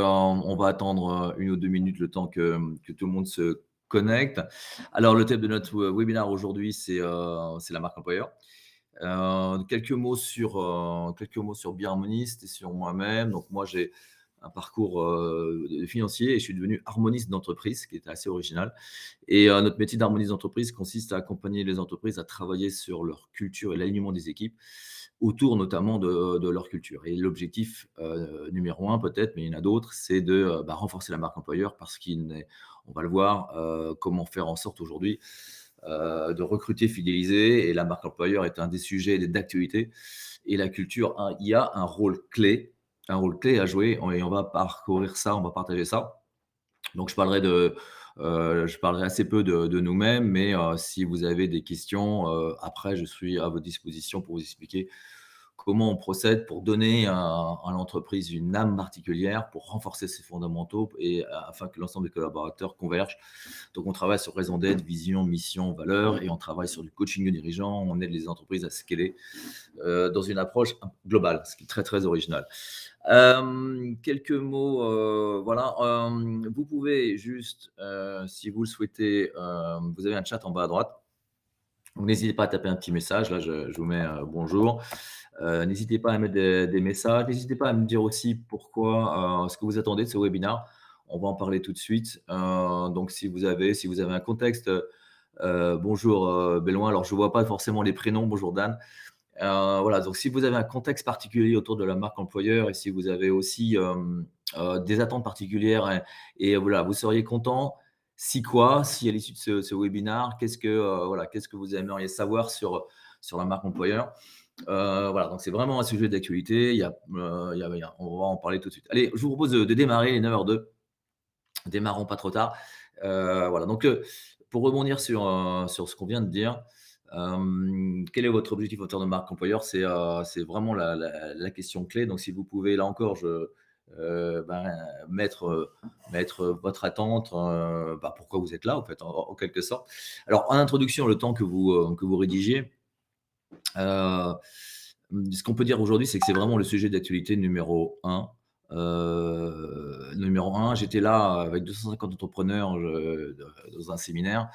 on va attendre 1 ou 2 minutes le temps que tout le monde se connecte. Alors le thème de notre webinaire aujourd'hui, c'est la marque employeur. Quelques mots sur Biharmoniste et sur moi-même. Donc moi, j'ai un parcours, financier et je suis devenu harmoniste d'entreprise, ce qui était assez original et notre métier d'harmoniste d'entreprise consiste à accompagner les entreprises à travailler sur leur culture et l'alignement des équipes, autour notamment de leur culture et l'objectif, numéro 1 peut-être, mais il y en a d'autres, c'est de, renforcer la marque employeur parce qu'il n'est on va le voir, comment faire en sorte aujourd'hui, de recruter, fidéliser et la marque employeur est un des sujets d'actualité et la culture y a un rôle clé à jouer et on va parcourir ça, on va partager ça. Donc je parlerai assez peu de nous-mêmes, mais si vous avez des questions, après je suis à votre disposition pour vous expliquer comment on procède pour donner à l'entreprise une âme particulière, pour renforcer ses fondamentaux et afin que l'ensemble des collaborateurs convergent. Donc on travaille sur raison d'être, vision, mission, valeur et on travaille sur du coaching de dirigeants. On aide les entreprises à scaler dans une approche globale, ce qui est très, très original. Quelques mots, voilà, vous pouvez juste, si vous le souhaitez, vous avez un chat en bas à droite. Donc n'hésitez pas à taper un petit message. Là, je vous mets, bonjour. N'hésitez pas à mettre des messages. N'hésitez pas à me dire aussi pourquoi, ce que vous attendez de ce webinaire. On va en parler tout de suite. Donc si vous avez un contexte, bonjour, Béloin. Alors je ne vois pas forcément les prénoms. Bonjour Dan. Voilà, donc si vous avez un contexte particulier autour de la marque employeur et si vous avez aussi, des attentes particulières et voilà, vous seriez content si quoi? Si à l'issue de ce webinaire, qu'est-ce que vous aimeriez savoir sur la marque employeur? Voilà, donc c'est vraiment un sujet d'actualité. On va en parler tout de suite. Allez, je vous propose de démarrer, il est 9h02. Démarrons pas trop tard. Voilà, donc pour rebondir sur ce qu'on vient de dire, quel est votre objectif en termes de marque employeur? C'est vraiment la question clé. Donc si vous pouvez, là encore, mettre votre attente, pourquoi vous êtes là, en fait, en quelque sorte. Alors en introduction, le temps que vous rédigiez, Heu, ce qu'on peut dire aujourd'hui, c'est que c'est vraiment le sujet d'actualité numéro 1. Numéro 1, j'étais là avec 250 entrepreneurs, dans un séminaire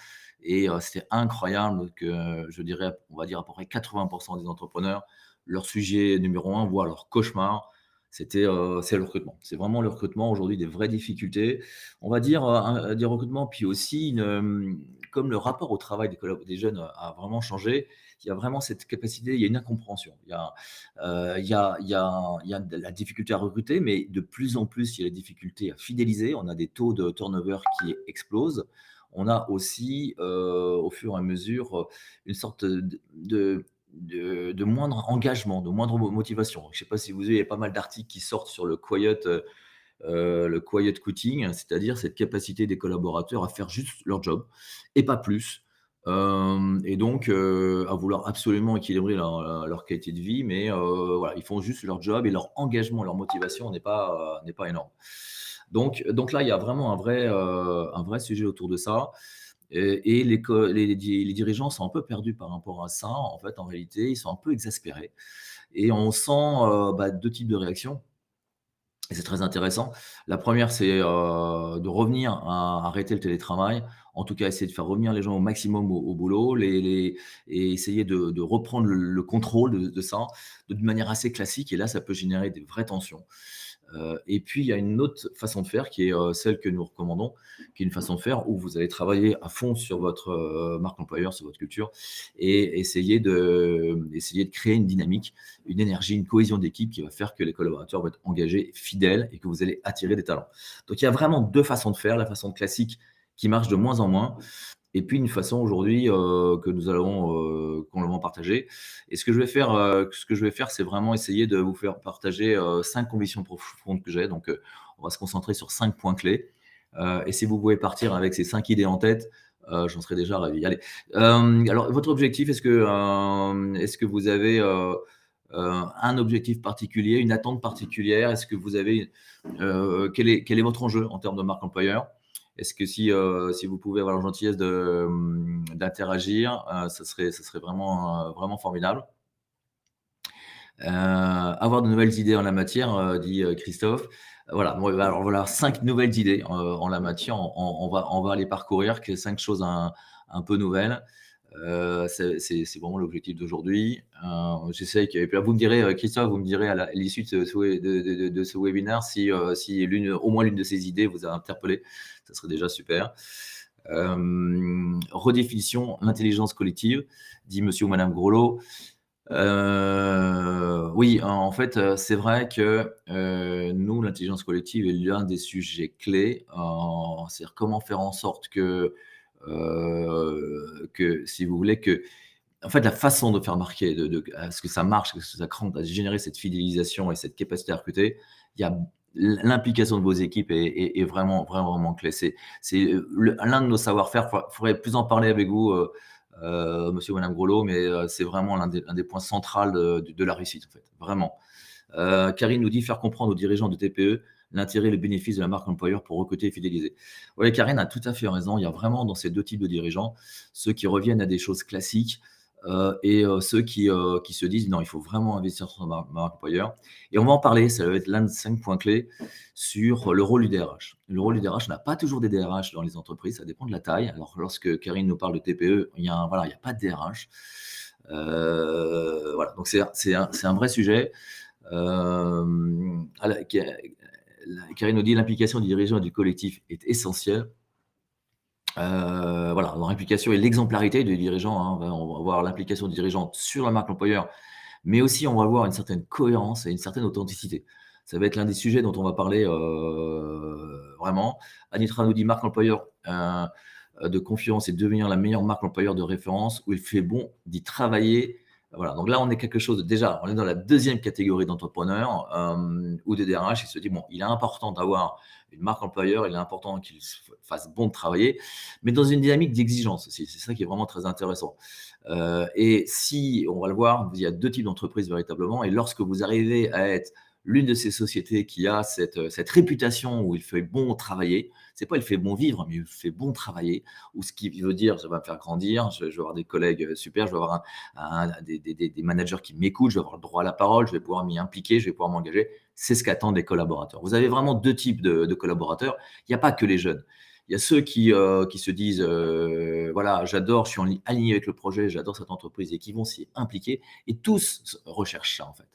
et c'était incroyable que je dirais, on va dire à peu près 80 des entrepreneurs, leur sujet numéro 1, voire leur cauchemar, c'est le recrutement. C'est vraiment le recrutement aujourd'hui, des vraies difficultés. On va dire, des recrutements, puis aussi comme le rapport au travail des jeunes a vraiment changé, il y a vraiment cette capacité, il y a une incompréhension. Il y a de la difficulté à recruter, mais de plus en plus, il y a la difficulté à fidéliser. On a des taux de turnover qui explosent. On a aussi, au fur et à mesure, une sorte de moindre engagement, de moindre motivation. Je ne sais pas si vous avez, il y a pas mal d'articles qui sortent sur le quiet quitting, c'est-à-dire cette capacité des collaborateurs à faire juste leur job et pas plus. Et donc à vouloir absolument équilibrer leur qualité de vie, mais voilà, ils font juste leur job et leur engagement, leur motivation n'est pas énorme. Donc là, il y a vraiment un vrai sujet autour de ça et les dirigeants sont un peu perdus par rapport à ça. En fait, en réalité, ils sont un peu exaspérés et on sent, 2 types de réactions. Et c'est très intéressant. La première, c'est, de revenir à arrêter le télétravail. En tout cas, essayer de faire revenir les gens au maximum au boulot, les et essayer de reprendre le contrôle de ça, d'une manière assez classique et là, ça peut générer des vraies tensions. Et puis il y a une autre façon de faire qui est, celle que nous recommandons, qui est une façon de faire où vous allez travailler à fond sur votre, marque employeur, sur votre culture et essayer de créer une dynamique, une énergie, une cohésion d'équipe qui va faire que les collaborateurs vont être engagés, fidèles et que vous allez attirer des talents. Donc il y a vraiment 2 façons de faire, la façon classique qui marche de moins en moins et puis une façon aujourd'hui, que nous allons, complètement partager et ce que je vais faire, c'est vraiment essayer de vous faire partager, 5 convictions profondes que j'ai. Donc, on va se concentrer sur 5 points clés, et si vous pouvez partir avec ces 5 idées en tête, j'en serais déjà ravi. Allez, alors votre objectif, est-ce que vous avez, un objectif particulier, une attente particulière? Est-ce que vous avez, quel est votre enjeu en termes de marque employeur? Est-ce que si vous pouvez avoir la gentillesse d'interagir, ça serait vraiment, vraiment formidable. Avoir de nouvelles idées en la matière, dit, Christophe. Voilà, bon, alors voilà 5 nouvelles idées, en la matière. On va les parcourir, que 5 choses un peu nouvelles. C'est vraiment l'objectif d'aujourd'hui. J'essaie que et puis là, vous me direz, Christophe, vous me direz à l'issue de ce webinaire si au moins l'une de ces idées vous a interpellé. Ça serait déjà super. Redéfinition, l'intelligence collective, dit monsieur ou madame Groslo. Oui, en fait, c'est vrai que, nous, l'intelligence collective est l'un des sujets clés. C'est-à-dire comment faire en sorte que si vous voulez que en fait, la façon de faire marquer, à ce que ça marche, que ça crante, à générer cette fidélisation et cette capacité à recruter, il y a l'implication de vos équipes est vraiment, vraiment, vraiment clé. L'un de nos savoir-faire. Faudrait plus en parler avec vous, monsieur ou madame Groslo, mais c'est vraiment l'un des points centrales de la réussite, en fait, vraiment. Karine nous dit faire comprendre aux dirigeants de TPE l'intérêt et le bénéfice de la marque employeur pour recruter et fidéliser. Oui, Karine a tout à fait raison. Il y a vraiment dans ces deux types de dirigeants, ceux qui reviennent à des choses classiques, et ceux qui se disent non, il faut vraiment investir sur ma marque employeur. Et on va en parler, ça va être l'un des 5 points clés sur le rôle du DRH. Le rôle du DRH, on n'a pas toujours des DRH dans les entreprises, ça dépend de la taille. Alors, lorsque Karine nous parle de TPE, voilà, il n'y a pas de DRH. Voilà, donc c'est un vrai sujet. Karine nous dit l'implication du dirigeant et du collectif est essentielle. Voilà, dans l'implication et l'exemplarité du dirigeant, hein, on va voir l'implication du dirigeant sur la marque employeur, mais aussi on va voir une certaine cohérence et une certaine authenticité. Ça va être l'un des sujets dont on va parler vraiment. Anitra nous dit marque employeur de confiance et devenir la meilleure marque employeur de référence où il fait bon d'y travailler. Voilà, donc là on est quelque chose déjà, on est dans la deuxième catégorie d'entrepreneurs ou de DRH qui se dit bon, il est important d'avoir une marque employeur, il est important qu'il fasse bon de travailler, mais dans une dynamique d'exigence aussi. C'est ça qui est vraiment très intéressant. Et si, on va le voir, il y a deux types d'entreprises véritablement, et lorsque vous arrivez à être l'une de ces sociétés qui a cette réputation où il fait bon travailler, c'est pas il fait bon vivre, mais il fait bon travailler, ou ce qui veut dire, ça va me faire grandir, je vais avoir des collègues super, je vais avoir des managers qui m'écoutent, je vais avoir le droit à la parole, je vais pouvoir m'y impliquer, je vais pouvoir m'engager. C'est ce qu'attendent les collaborateurs. Vous avez vraiment deux types de collaborateurs. Il n'y a pas que les jeunes. Il y a ceux qui se disent voilà, j'adore, je suis aligné avec le projet, j'adore cette entreprise et qui vont s'y impliquer. Et tous recherchent ça, en fait.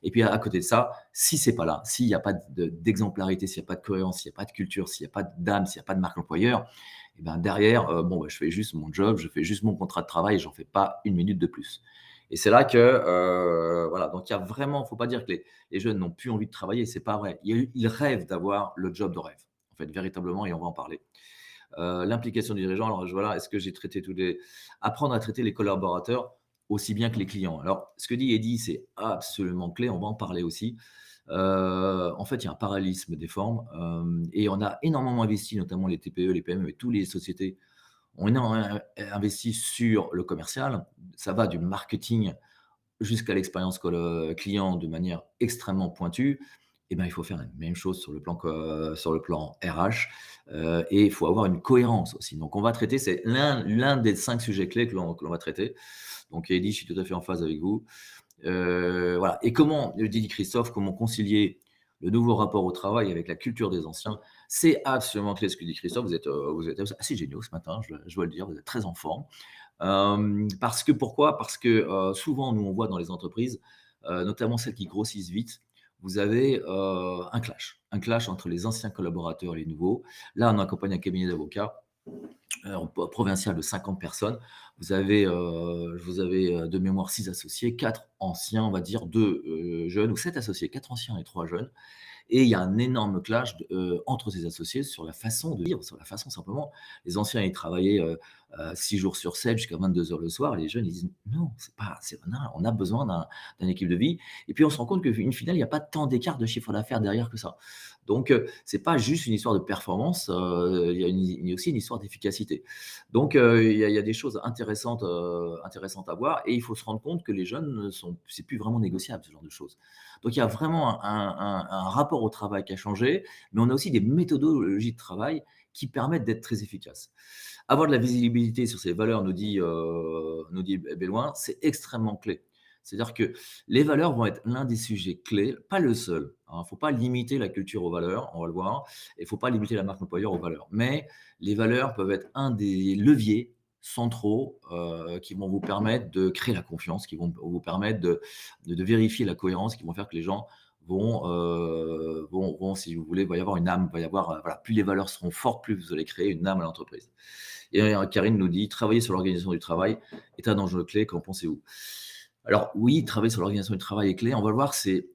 Et puis à côté de ça, si c'est pas là, s'il n'y a pas d'exemplarité, s'il n'y a pas de cohérence, s'il n'y a pas de culture, s'il n'y a pas d'âme, s'il n'y a pas de marque employeur, et ben derrière, bon, je fais juste mon job, je fais juste mon contrat de travail et j'en fais pas une minute de plus. Et c'est là que voilà, donc il y a vraiment, faut pas dire que les jeunes n'ont plus envie de travailler, c'est pas vrai. Ils rêvent d'avoir le job de rêve, en fait, véritablement, et on va en parler. L'implication du dirigeant, alors voilà, est-ce que j'ai traité apprendre à traiter les collaborateurs aussi bien que les clients. Alors, ce que dit Eddy, c'est absolument clé, on va en parler aussi. En fait, il y a un parallélisme des formes, et on a énormément investi, notamment les TPE, les PME et toutes les sociétés, ont énormément investi sur le commercial. Ça va du marketing jusqu'à l'expérience client de manière extrêmement pointue. Et ben, il faut faire la même chose sur le plan RH, et il faut avoir une cohérence aussi. Donc on va traiter, c'est l'un des 5 sujets clés que l'on va traiter. Donc Eddy, je suis tout à fait en phase avec vous. Voilà, et comment, dit Christophe, comment concilier le nouveau rapport au travail avec la culture des anciens? C'est absolument clé ce que dit Christophe. Vous êtes assez géniaux ce matin, je dois le dire, vous êtes très en forme. Pourquoi? Parce que souvent, nous, on voit dans les entreprises, notamment celles qui grossissent vite, vous avez un clash entre les anciens collaborateurs et les nouveaux. Là, on accompagne un cabinet d'avocats provincial de 50 personnes. Vous avez de mémoire 6 associés, 4 anciens, on va dire, 2 jeunes, ou 7 associés, 4 anciens et 3 jeunes. Et il y a un énorme clash entre ces associés sur la façon de vivre, sur la façon simplement. Les anciens, ils travaillaient 6 jours sur 7 jusqu'à 22 heures le soir. Et les jeunes, ils disent non, non, on a besoin d'une équipe de vie. Et puis on se rend compte qu'une finale, il n'y a pas tant d'écart de chiffre d'affaires derrière que ça. Donc, c'est pas juste une histoire de performance, il y a aussi une histoire d'efficacité. Donc, il y a des choses intéressantes à voir, et il faut se rendre compte que les jeunes c'est plus vraiment négociable, ce genre de choses. Donc, il y a vraiment un rapport au travail qui a changé, mais on a aussi des méthodologies de travail qui permettent d'être très efficaces. Avoir de la visibilité sur ces valeurs, nous dit Béloin, c'est extrêmement clé. C'est-à-dire que les valeurs vont être l'un des sujets clés, pas le seul, hein. Il ne faut pas limiter la culture aux valeurs, on va le voir, et il ne faut pas limiter la marque employeur aux valeurs. Mais les valeurs peuvent être un des leviers centraux, qui vont vous permettre de créer la confiance, qui vont vous permettre de vérifier la cohérence, qui vont faire que les gens vont, si vous voulez, il va y avoir une âme, il va y avoir, voilà, plus les valeurs seront fortes, plus vous allez créer une âme à l'entreprise. Et Karine nous dit: «Travailler sur l'organisation du travail est un enjeu clé, qu'en pensez-vous?» Alors oui, travailler sur l'organisation du travail est clé. On va le voir, c'est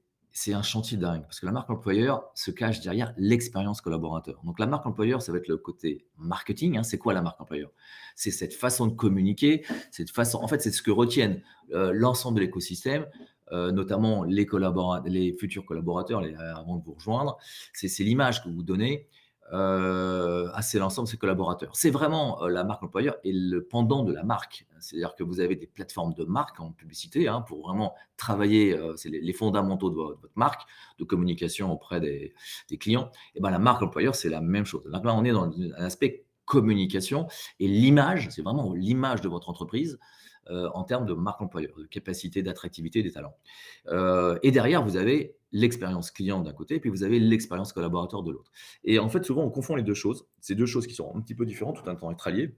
un chantier dingue parce que la marque employeur se cache derrière l'expérience collaborateur. Donc la marque employeur, ça va être le côté marketing, hein. C'est quoi la marque employeur? C'est cette façon de communiquer, cette façon en fait, c'est ce que retiennent, l'ensemble de l'écosystème, notamment les futurs collaborateurs, avant de vous rejoindre. C'est l'image que vous donnez, c'est l'ensemble de ses collaborateurs. C'est vraiment, la marque employeur et le pendant de la marque. C'est-à-dire que vous avez des plateformes de marque en publicité, hein, pour vraiment travailler, c'est les fondamentaux de votre marque, de communication auprès des clients. Et ben, la marque employeur, c'est la même chose. Donc là, on est dans un aspect communication et l'image, c'est vraiment l'image de votre entreprise, en termes de marque employeur, de capacité d'attractivité des talents. Et derrière, vous avez l'expérience client d'un côté, puis vous avez l'expérience collaborateur de l'autre. Et en fait, souvent, on confond les 2 choses. C'est 2 choses qui sont un petit peu différentes, tout en étant être alliées.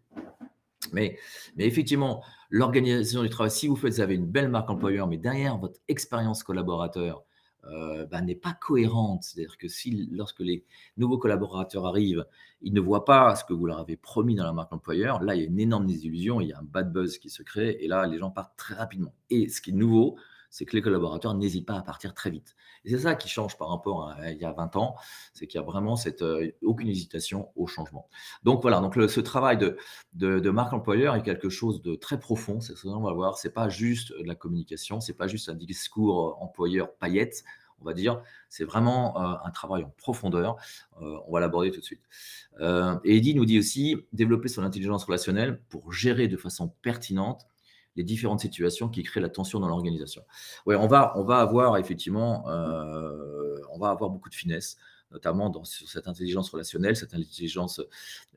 Mais mais effectivement, l'organisation du travail, si vous avez une belle marque employeur, mais derrière votre expérience collaborateur, n'est pas cohérente. C'est-à-dire que si lorsque les nouveaux collaborateurs arrivent, ils ne voient pas ce que vous leur avez promis dans la marque employeur, là, il y a une énorme désillusion, il y a un bad buzz qui se crée et là, les gens partent très rapidement. Et ce qui est nouveau, c'est que les collaborateurs n'hésitent pas à partir très vite. Et c'est ça qui change par rapport à il y a 20 ans, c'est qu'il y a vraiment aucune hésitation au changement. Donc voilà, donc ce travail de marque employeur est quelque chose de très profond. C'est ce qu'on va voir. C'est pas juste de la communication, c'est pas juste un discours employeur paillettes, on va dire. C'est vraiment un travail en profondeur. On va l'aborder tout de suite. Et Eddy nous dit aussi développer son intelligence relationnelle pour gérer de façon pertinente les différentes situations qui créent la tension dans l'organisation. Ouais, on va avoir effectivement, on va avoir beaucoup de finesse, notamment sur cette intelligence relationnelle, cette intelligence,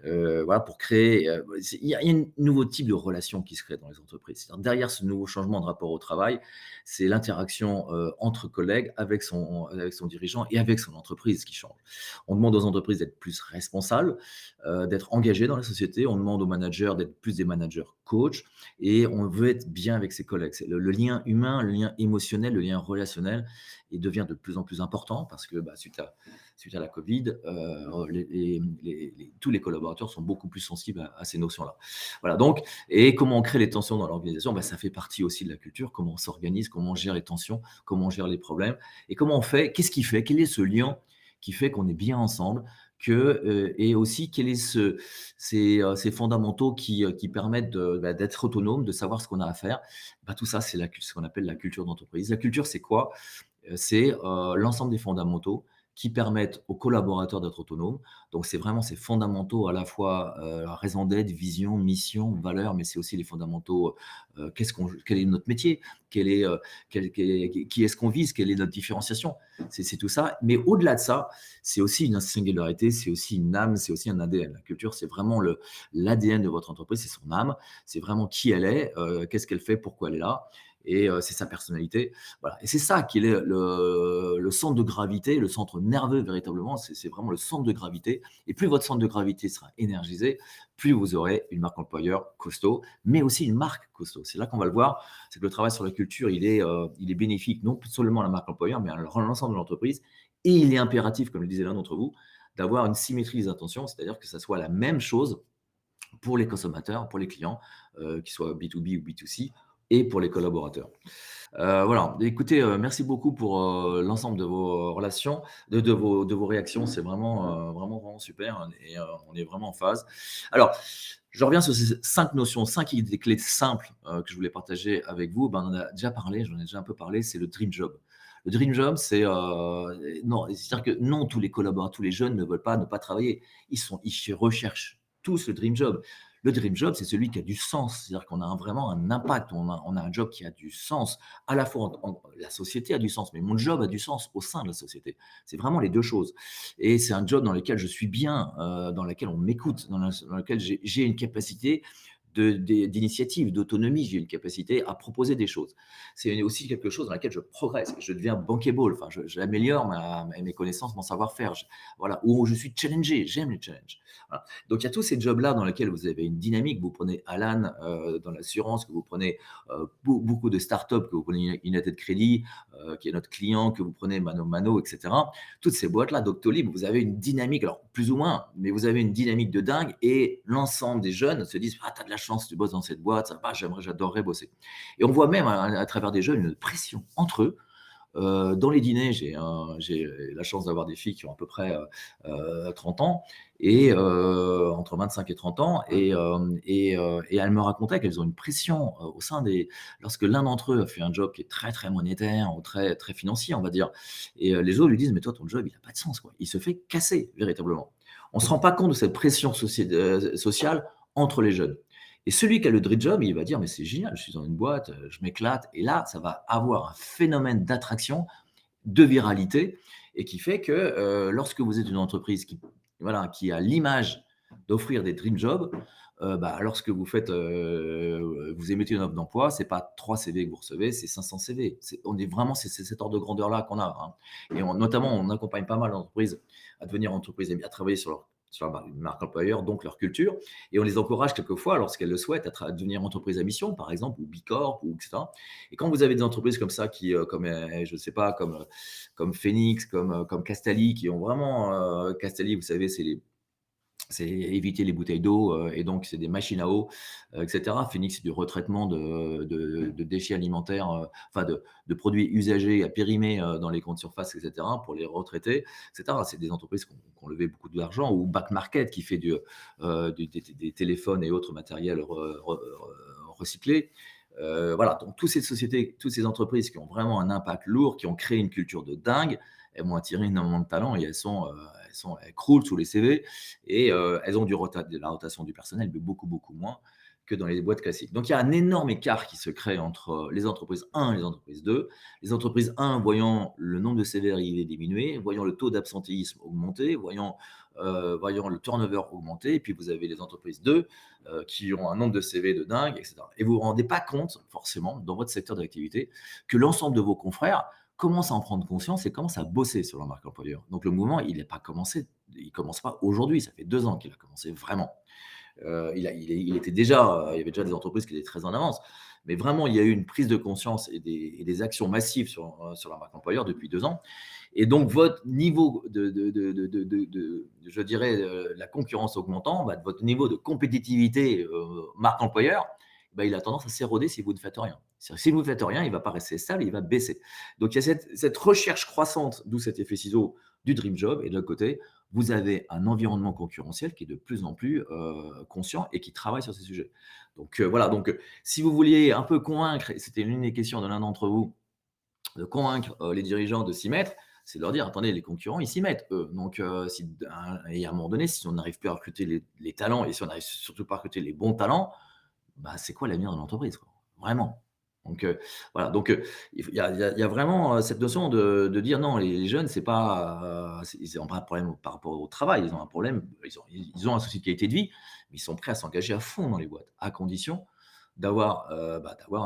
voilà, pour créer, il y a un nouveau type de relation qui se crée dans les entreprises. C'est-à-dire derrière ce nouveau changement de rapport au travail, c'est l'interaction, entre collègues avec son dirigeant et avec son entreprise qui change. On demande aux entreprises d'être plus responsables, d'être engagées dans la société. On demande aux managers d'être plus des managers coach et on veut être bien avec ses collègues. C'est le lien humain, le lien émotionnel, le lien relationnel, il devient de plus en plus important parce que, suite à la Covid, tous les collaborateurs sont beaucoup plus sensibles à ces notions-là. Voilà, donc, et comment on crée les tensions dans l'organisation, ça fait partie aussi de la culture, comment on s'organise, comment on gère les tensions, comment on gère les problèmes, et comment on fait, qu'est-ce qui fait, quel est ce lien qui fait qu'on est bien ensemble, et aussi quels sont ces fondamentaux qui permettent d'être autonome, de savoir ce qu'on a à faire. Tout ça, c'est ce qu'on appelle la culture d'entreprise. La culture, c'est quoi? C'est l'ensemble des fondamentaux qui permettent aux collaborateurs d'être autonomes. Donc, c'est vraiment ces fondamentaux à la fois, raison d'être, vision, mission, valeur, mais c'est aussi les fondamentaux, quel est notre métier? Quel est, qui est-ce qu'on vise? Quelle est notre différenciation? C'est tout ça. Mais au-delà de ça, c'est aussi une singularité, c'est aussi une âme, c'est aussi un ADN. La culture, c'est vraiment l'ADN de votre entreprise, c'est son âme, c'est vraiment qui elle est, qu'est-ce qu'elle fait, pourquoi elle est là, et c'est sa personnalité. Voilà, et c'est ça qui est le centre de gravité, le centre nerveux véritablement, c'est vraiment le centre de gravité. Et plus votre centre de gravité sera énergisé, plus vous aurez une marque employeur costaud, mais aussi une marque costaud. C'est là qu'on va le voir, c'est que le travail sur la culture, il est bénéfique non seulement à la marque employeur, mais à l'ensemble de l'entreprise. Et il est impératif, comme le disait l'un d'entre vous, d'avoir une symétrie des intentions, c'est-à-dire que ça soit la même chose pour les consommateurs, pour les clients, qu'ils soient B2B ou B2C, et pour les collaborateurs. Voilà, écoutez, merci beaucoup pour, l'ensemble de vos relations, de vos réactions. C'est vraiment, vraiment super, et on est vraiment en phase. Alors, je reviens sur ces 5 notions, 5 idées clés simples, que je voulais partager avec vous. On en a déjà parlé, j'en ai déjà un peu parlé, c'est le dream job. Le dream job, non, c'est-à-dire que non, tous les collaborateurs, tous les jeunes ne veulent pas ne pas travailler. Ils recherchent tous le dream job. Le dream job, c'est celui qui a du sens. C'est-à-dire qu'on a vraiment un impact, on a un job qui a du sens. À la fois, la société a du sens, mais mon job a du sens au sein de la société. C'est vraiment les 2 choses. Et c'est un job dans lequel je suis bien, dans lequel on m'écoute, dans lequel j'ai une capacité d'initiative, d'autonomie, j'ai une capacité à proposer des choses. C'est aussi quelque chose dans laquelle je progresse, je deviens bankable, enfin, j'améliore mes connaissances, mon savoir-faire, voilà, où je suis challengé, j'aime les challenges. Voilà. Donc il y a tous ces jobs-là dans lesquels vous avez une dynamique, vous prenez Alan dans l'assurance, que vous prenez beaucoup de startups, que vous prenez United Credit, qui est notre client, que vous prenez Mano Mano, etc. Toutes ces boîtes-là, Doctolib, vous avez une dynamique, alors plus ou moins, mais vous avez une dynamique de dingue et l'ensemble des jeunes se disent: «Ah, tu as de la chance, tu bosses dans cette boîte, ça va, j'adorerais bosser». Et on voit même à travers des jeunes une pression entre eux. Dans les dîners, j'ai la chance d'avoir des filles qui ont à peu près 30 ans et entre 25 et 30 ans et elles me racontaient qu'elles ont une pression au sein des lorsque l'un d'entre eux a fait un job qui est très, très monétaire ou très, très financier, on va dire et les autres lui disent: «Mais toi, ton job, il a pas de sens, quoi». Il se fait casser véritablement. On ne se rend pas compte de cette pression sociale entre les jeunes. Et celui qui a le dream job, il va dire: «Mais c'est génial, je suis dans une boîte, je m'éclate» et là, ça va avoir un phénomène d'attraction, de viralité et qui fait que, lorsque vous êtes une entreprise qui voilà, qui a l'image d'offrir des dream jobs, bah, lorsque vous émettez une offre d'emploi, c'est pas 3 CV que vous recevez, c'est 500 CV. C'est cet ordre de grandeur-là qu'on a, hein et notamment, on accompagne pas mal d'entreprises à devenir entreprises à travailler sur leur marque employeur, donc leur culture et on les encourage quelquefois, lorsqu'elles le souhaitent, à devenir entreprise à mission, par exemple, ou Bicorp ou etc. Et quand vous avez des entreprises comme ça qui, je ne sais pas, comme Phoenix, comme Castalli, qui ont vraiment, Castalli, vous savez, c'est éviter les bouteilles d'eau, et donc c'est des machines à eau, et cetera. Phoenix, c'est du retraitement de déchets alimentaires, enfin de produits usagés à périmer, dans les grandes surfaces, et cetera, pour les retraiter, et cetera. C'est des entreprises qui ont levé beaucoup d'argent ou Back Market qui fait des téléphones et autres matériels recyclés. Voilà, donc toutes ces sociétés, toutes ces entreprises qui ont vraiment un impact lourd, qui ont créé une culture de dingue, elles vont attirer énormément de talents et elles croulent sous les CV et elles ont de la rotation du personnel, mais beaucoup, beaucoup moins que dans les boîtes classiques. Donc il y a un énorme écart qui se crée entre les entreprises 1 et les entreprises 2. Les entreprises 1, voyant le nombre de CV arrivés diminuer, voyant le taux d'absentéisme augmenter, voyant le turnover augmenter, et puis vous avez les entreprises 2 qui ont un nombre de CV de dingue, etc. Et vous ne vous rendez pas compte, forcément, dans votre secteur d'activité, que l'ensemble de vos confrères commencent à en prendre conscience et commencent à bosser sur leur marque employeur. Donc le mouvement, il ne commence pas aujourd'hui, ça fait 2 ans qu'il a commencé vraiment. Il était déjà, il y avait déjà des entreprises qui étaient très en avance. Mais vraiment, il y a eu une prise de conscience et des actions massives sur la marque employeur depuis 2 ans. Et donc, votre niveau je dirais, la concurrence augmentant, bah, votre niveau de compétitivité marque employeur, bah, il a tendance à s'éroder si vous ne faites rien. Si vous ne faites rien, il ne va pas rester stable, il va baisser. Donc, il y a cette recherche croissante, d'où cet effet ciseau du dream job. Et de l'autre côté, vous avez un environnement concurrentiel qui est de plus en plus conscient et qui travaille sur ces sujets. Donc voilà, donc si vous vouliez un peu convaincre, et c'était l'une des questions de l'un d'entre vous, de convaincre les dirigeants de s'y mettre, c'est de leur dire: attendez, les concurrents, ils s'y mettent, eux. Donc, et à un moment donné, si on n'arrive plus à recruter les talents et si on n'arrive surtout pas à recruter les bons talents, bah, c'est quoi l'avenir de l'entreprise, quoi? Vraiment. Donc, voilà, donc, il y a vraiment, cette notion de dire: «Non, les jeunes, c'est pas, ils ont pas un problème par rapport au travail, ils ont un problème, ils ont un souci de qualité de vie, mais ils sont prêts à s'engager à fond dans les boîtes, à condition d'avoir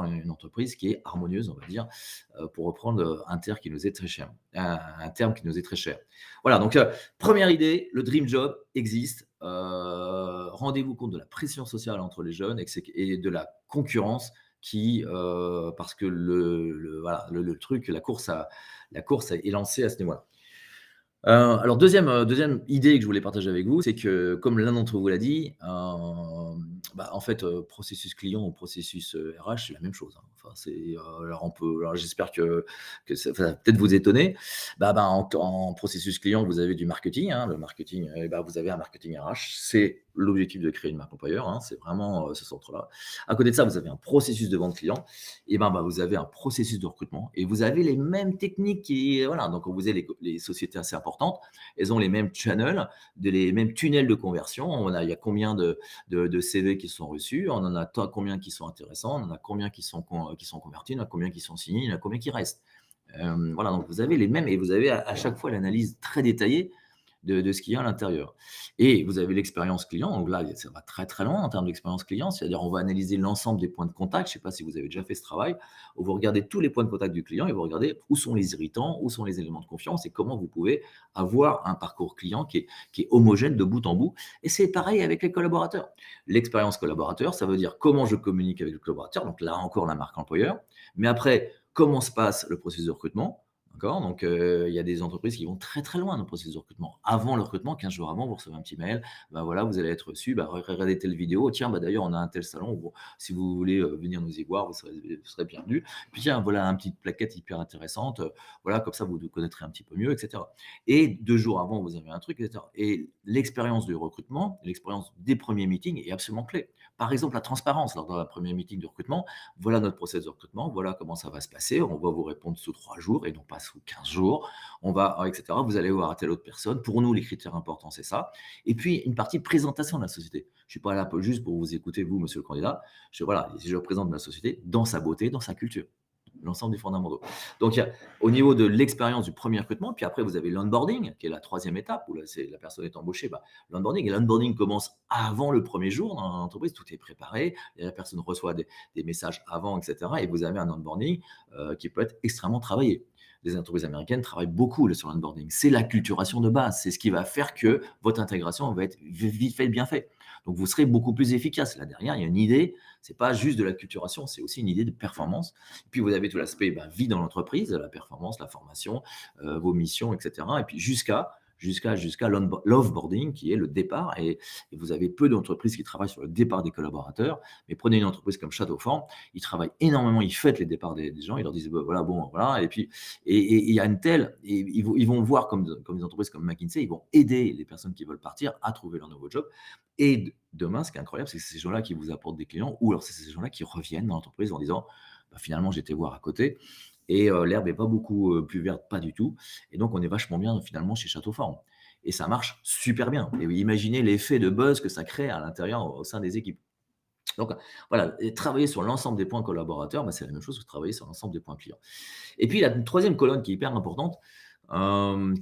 une entreprise qui est harmonieuse, on va dire, pour reprendre, un terme qui nous est très cher, un terme qui nous est très cher. Voilà, donc, 1re idée, le dream job existe. Rendez-vous compte de la pression sociale entre les jeunes et de la concurrence parce que voilà, le truc, la course est lancée à ce niveau-là. Alors 2e idée que je voulais partager avec vous, c'est que comme l'un d'entre vous l'a dit, bah, en fait, processus client ou processus, RH, c'est la même chose, hein. Enfin, alors j'espère que ça va peut-être vous étonner. Bah, en processus client, vous avez du marketing, hein. Le marketing, bah, vous avez un marketing RH. C'est l'objectif de créer une marque employeur, hein. C'est vraiment, ce centre-là. À côté de ça, vous avez un processus de vente client et ben, vous avez un processus de recrutement et vous avez les mêmes techniques voilà, donc vous avez les sociétés assez importantes, elles ont les mêmes channels, les mêmes tunnels de conversion. Il y a combien de CV qui sont reçus, on en a combien qui sont intéressants, on en a combien qui sont convertis, on en a combien qui sont signés, il y en a combien qui restent. Voilà, donc vous avez les mêmes et vous avez à chaque fois l'analyse très détaillée de ce qu'il y a à l'intérieur. Et vous avez l'expérience client, donc là, ça va très, très loin en termes d'expérience client. C'est-à-dire, on va analyser l'ensemble des points de contact. Je ne sais pas si vous avez déjà fait ce travail, où vous regardez tous les points de contact du client et vous regardez où sont les irritants, où sont les éléments de confiance et comment vous pouvez avoir un parcours client qui est homogène de bout en bout. Et c'est pareil avec les collaborateurs. L'expérience collaborateur, ça veut dire comment je communique avec le collaborateur. Donc là encore, la marque employeur. Mais après, comment se passe le processus de recrutement? D'accord? Donc, il y a des entreprises qui vont très, très loin dans le processus de recrutement. Avant le recrutement, 15 jours avant, vous recevez un petit mail, bah, voilà, vous allez être reçu, bah, regardez telle vidéo, tiens, bah, d'ailleurs, on a un tel salon, bon, si vous voulez, venir nous y voir, vous serez bienvenus. Puis tiens, voilà une petite plaquette hyper intéressante, voilà, comme ça, vous nous connaîtrez un petit peu mieux, et cetera. Et 2 jours avant, vous avez un truc, et cetera. Et l'expérience du recrutement, l'expérience des premiers meetings est absolument clé. Par exemple, la transparence lors d'un premier meeting de recrutement, voilà notre process de recrutement, voilà comment ça va se passer. On va vous répondre sous 3 jours et non pas sous 15 jours. On va, etc. Vous allez voir à telle autre personne. Pour nous, les critères importants, c'est ça. Et puis, une partie présentation de la société. Je ne suis pas là juste pour vous écouter, vous, monsieur le candidat. Voilà, je représente la société dans sa beauté, dans sa culture. L'ensemble des fondamentaux. Donc, au niveau de l'expérience du premier recrutement, puis après, vous avez l'onboarding, qui est la troisième étape, où là, la personne est embauchée. Bah, l'onboarding, et l'onboarding commence avant le premier jour dans l'entreprise, tout est préparé, et la personne reçoit des messages avant, etc. Et vous avez un onboarding qui peut être extrêmement travaillé. Les entreprises américaines travaillent beaucoup sur l'onboarding. C'est la culturation de base. C'est ce qui va faire que votre intégration va être vite fait, bien fait. Donc, vous serez beaucoup plus efficace. Là derrière, il y a une idée. C'est pas juste de la culturation, c'est aussi une idée de performance. Et puis, vous avez tout l'aspect vie dans l'entreprise, la performance, la formation, vos missions, etc. Et puis, jusqu'à l'offboarding, qui est le départ. Et vous avez peu d'entreprises qui travaillent sur le départ des collaborateurs. Mais prenez une entreprise comme Château Fort, ils travaillent énormément, ils fêtent les départs des gens, ils leur disent, bah, voilà, bon, voilà. Et puis, il y a une telle, et ils vont voir comme des entreprises comme McKinsey, ils vont aider les personnes qui veulent partir à trouver leur nouveau job. Et demain, ce qui est incroyable, c'est que c'est ces gens-là qui vous apportent des clients, ou alors c'est ces gens-là qui reviennent dans l'entreprise en disant, bah, finalement, j'étais voir à côté, et l'herbe n'est pas beaucoup plus verte, pas du tout. Et donc, on est vachement bien finalement chez Château Fort. Et ça marche super bien. Et imaginez l'effet de buzz que ça crée à l'intérieur, au sein des équipes. Donc voilà, et travailler sur l'ensemble des points collaborateurs, bah, c'est la même chose que travailler sur l'ensemble des points clients. Et puis la troisième colonne qui est hyper importante,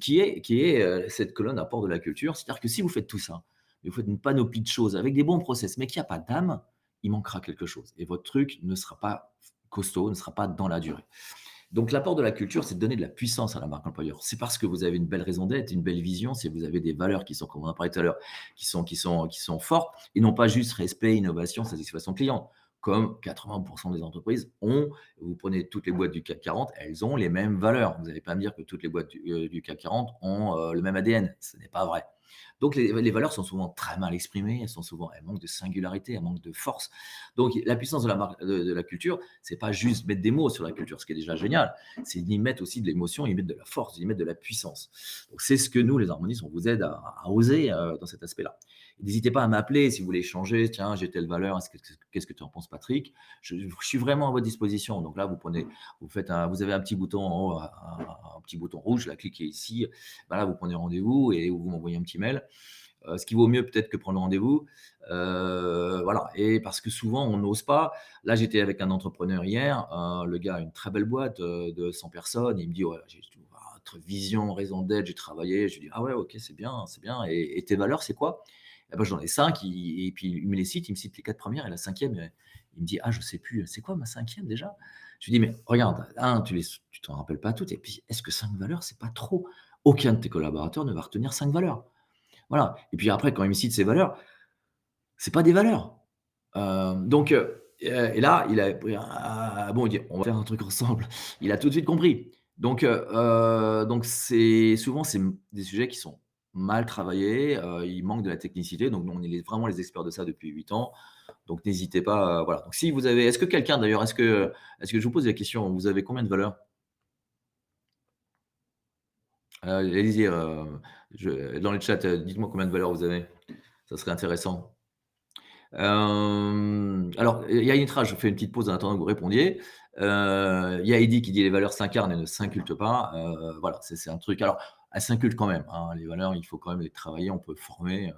qui est cette colonne apport de la culture. C'est-à-dire que si vous faites tout ça, mais vous faites une panoplie de choses avec des bons process, mais qu'il n'y a pas d'âme, il manquera quelque chose. Et votre truc ne sera pas costaud, ne sera pas dans la durée. Donc l'apport de la culture, c'est de donner de la puissance à la marque employeur. C'est parce que vous avez une belle raison d'être, une belle vision, si vous avez des valeurs qui sont, comme on a parlé tout à l'heure, qui sont fortes, et non pas juste respect, innovation, satisfaction client. Comme 80% des entreprises ont, vous prenez toutes les boîtes du CAC 40, elles ont les mêmes valeurs. Vous n'allez pas me dire que toutes les boîtes du CAC 40 ont le même ADN. Ce n'est pas vrai. Donc les valeurs sont souvent très mal exprimées, elles manquent de singularité, elles manquent de force. Donc la puissance de la marque, de la culture, c'est pas juste mettre des mots sur la culture, ce qui est déjà génial, c'est d'y mettre aussi de l'émotion, d'y mettre de la force, d'y mettre de la puissance. Donc c'est ce que nous, les harmonistes, on vous aide à oser dans cet aspect-là. N'hésitez pas à m'appeler si vous voulez échanger. Tiens, j'ai telle valeur. Qu'est-ce que tu en penses, Patrick? Je suis vraiment à votre disposition. Donc là, vous avez un petit bouton en haut, un petit bouton rouge. Là, cliquez ici. Ben là, vous prenez rendez-vous et vous m'envoyez un petit mail. Ce qui vaut mieux peut-être que prendre rendez-vous. Voilà. Et parce que souvent, on n'ose pas. Là, j'étais avec un entrepreneur hier. Le gars a une très belle boîte de 100 personnes. Il me dit, ouais, j'ai votre vision, raison d'être, j'ai travaillé. Je lui dis, ah ouais, ok, c'est bien, c'est bien. Et tes valeurs, c'est quoi? Eh ben, j'en ai 5, et puis il me les cite, il me cite les 4 premières, et la cinquième, il me dit: «Ah, je sais plus, c'est quoi ma cinquième déjà?» Je lui dis: «Mais regarde, tu t'en rappelles pas toutes, et puis est-ce que 5 valeurs, c'est pas trop? Aucun de tes collaborateurs ne va retenir 5 valeurs». Voilà. Et puis après, quand il me cite ses valeurs, c'est pas des valeurs. Donc et là, il a pris bon, il dit: «On va faire un truc ensemble». Il a tout de suite compris. Donc c'est souvent, c'est des sujets qui sont mal travaillés, il manque de la technicité. Donc nous, on est vraiment les experts de ça depuis 8 ans. Donc n'hésitez pas, voilà. Donc si vous avez, est-ce que quelqu'un d'ailleurs, est-ce que je vous pose la question, vous avez combien de valeurs? Allez-y, dans le chat, dites-moi combien de valeurs vous avez? Ça serait intéressant. Alors, il y a Intra, je fais une petite pause en attendant que vous répondiez. Il y a Eddy qui dit: «Les valeurs s'incarnent et ne s'incultent pas». Voilà, c'est un truc, alors elles s'incultent quand même, hein, les valeurs, il faut quand même les travailler, on peut former,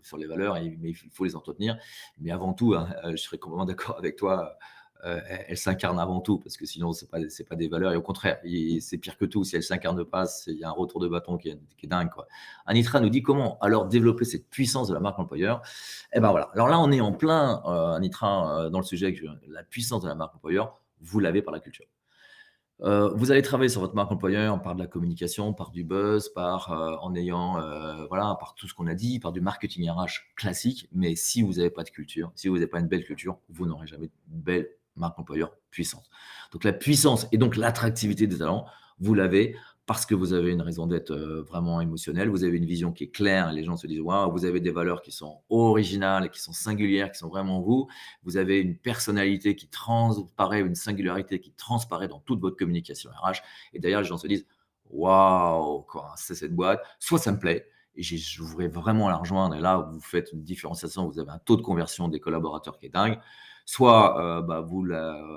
sur les valeurs, mais il faut les entretenir. Mais avant tout, hein, je serais complètement d'accord avec toi, elle s'incarne avant tout, parce que sinon c'est pas des valeurs et au contraire, c'est pire que tout. Si elle s'incarne pas, il y a un retour de bâton qui est dingue, quoi. Anitra nous dit: «Comment alors développer cette puissance de la marque employeur?» Et ben voilà, alors là, on est en plein, Anitra, dans le sujet que la puissance de la marque employeur, vous l'avez par la culture. Vous allez travailler sur votre marque employeur par de la communication, par du buzz, en ayant, voilà, par tout ce qu'on a dit, par du marketing RH classique. Mais si vous n'avez pas de culture, si vous n'avez pas une belle culture, vous n'aurez jamais de belle marque employeur puissante. Donc la puissance et donc l'attractivité des talents, vous l'avez parce que vous avez une raison d'être, vraiment émotionnelle. Vous avez une vision qui est claire. Les gens se disent: «Waouh!» Vous avez des valeurs qui sont originales, qui sont singulières, qui sont vraiment vous. Vous avez une personnalité qui transparaît, une singularité qui transparaît dans toute votre communication RH et d'ailleurs les gens se disent: «Waouh, quoi, c'est cette boîte, soit ça me plaît et je voudrais vraiment la rejoindre» et là, vous faites une différenciation, vous avez un taux de conversion des collaborateurs qui est dingue. Soit, bah,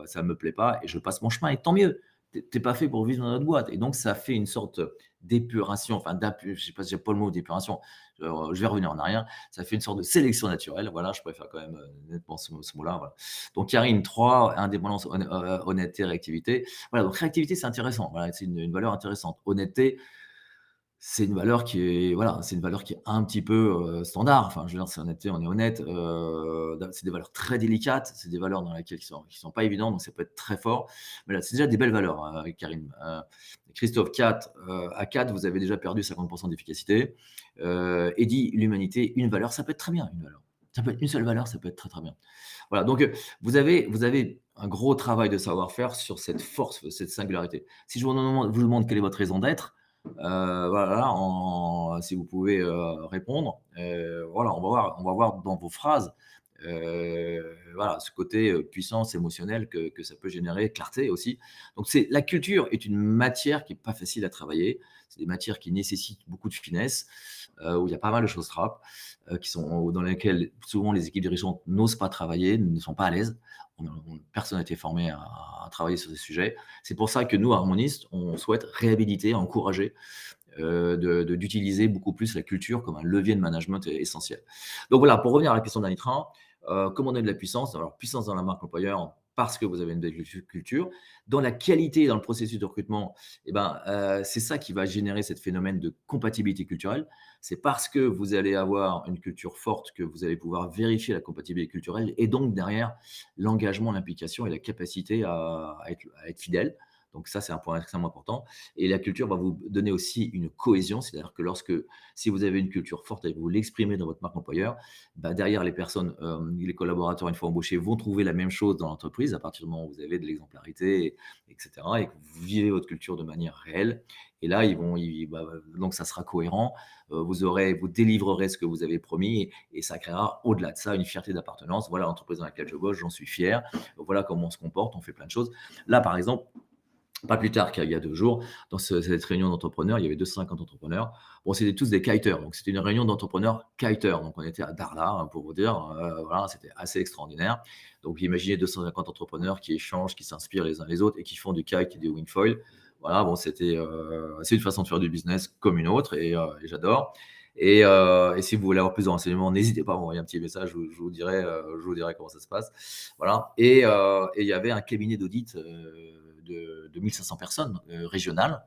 ça me plaît pas et je passe mon chemin et tant mieux. Tu es pas fait pour vivre dans notre boîte et donc ça fait une sorte d'épuration, enfin je sais pas si j'ai pas le mot d'épuration, je vais revenir en arrière. Ça fait une sorte de sélection naturelle, voilà, je préfère quand même, nettement ce mot-là, voilà. Donc Karine 3, indépendance, honnêteté, réactivité. Voilà, donc réactivité, c'est intéressant, voilà, c'est une valeur intéressante. Honnêteté, c'est une valeur qui est voilà, c'est une valeur qui est un petit peu, standard. Enfin, je veux dire, c'est honnêteté, on est honnête, c'est des valeurs très délicates, c'est des valeurs dans lesquelles qui sont pas évidentes, donc ça peut être très fort. Mais là, c'est déjà des belles valeurs, Karim. Christophe 4, à 4, vous avez déjà perdu 50 d'efficacité. Eddy, l'humanité, une valeur, ça peut être très bien, une valeur. Ça peut être une seule valeur, ça peut être très, très bien. Voilà, donc vous avez un gros travail de savoir-faire sur cette force, cette singularité. Si je vous demande quelle est votre raison d'être, voilà, si vous pouvez, répondre, voilà, on va voir dans vos phrases, voilà, ce côté, puissance émotionnelle que ça peut générer, clarté aussi. Donc la culture est une matière qui est pas facile à travailler. C'est des matières qui nécessitent beaucoup de finesse, où il y a pas mal de choses trappes, qui sont dans lesquelles souvent les équipes dirigeantes n'osent pas travailler, ne sont pas à l'aise. Personne n'a été formé à travailler sur ces sujets. C'est pour ça que nous, harmonistes, on souhaite réhabiliter, encourager, d'utiliser beaucoup plus la culture comme un levier de management essentiel. Donc voilà, pour revenir à la question d'Anitra, comment donner de la puissance? Alors, puissance dans la marque employeur, parce que vous avez une belle culture. Dans la qualité, dans le processus de recrutement, eh ben, c'est ça qui va générer ce phénomène de compatibilité culturelle. C'est parce que vous allez avoir une culture forte que vous allez pouvoir vérifier la compatibilité culturelle et donc derrière, l'engagement, l'implication et la capacité à être fidèle. Donc ça, c'est un point extrêmement important. Et la culture va vous donner aussi une cohésion, c'est-à-dire que si vous avez une culture forte et que vous l'exprimez dans votre marque employeur, bah, derrière les personnes, les collaborateurs, une fois embauchés, vont trouver la même chose dans l'entreprise à partir du moment où vous avez de l'exemplarité, etc. Et que vous vivez votre culture de manière réelle. Et là, donc ça sera cohérent. Vous délivrerez ce que vous avez promis et ça créera au-delà de ça une fierté d'appartenance. Voilà l'entreprise dans laquelle je bosse, j'en suis fier. Voilà comment on se comporte, on fait plein de choses. Là, par exemple, pas plus tard qu'il y a 2 jours, dans cette réunion d'entrepreneurs, il y avait 250 entrepreneurs. Bon, c'était tous des kiteurs, donc c'était une réunion d'entrepreneurs kiteurs. Donc on était à Darla, hein, pour vous dire, voilà, c'était assez extraordinaire. Donc imaginez 250 entrepreneurs qui échangent, qui s'inspirent les uns les autres et qui font du kite et du wingfoil. Voilà, bon, c'est une façon de faire du business comme une autre et j'adore. Et si vous voulez avoir plus de renseignements, n'hésitez pas à m'envoyer un petit message, je vous dirai comment ça se passe. Voilà. Et il y avait un cabinet d'audit de 1500 personnes régionales,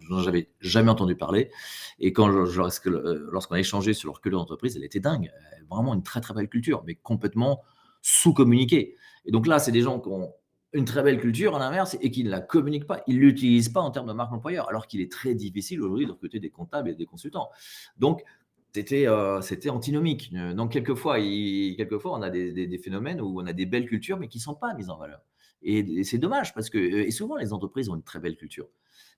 dont j'avais jamais entendu parler. Et lorsqu'on a échangé sur leur culture d'entreprise, elle était dingue. Vraiment une très très belle culture, mais complètement sous-communiquée. Et donc là, c'est des gens qui ont une très belle culture, à l'inverse, et qui ne la communiquent pas. Ils ne l'utilisent pas en termes de marque employeur, alors qu'il est très difficile aujourd'hui de recruter des comptables et des consultants. Donc, c'était antinomique. Donc, quelquefois, on a des phénomènes où on a des belles cultures, mais qui ne sont pas mises en valeur. Et c'est dommage parce que, et souvent, les entreprises ont une très belle culture.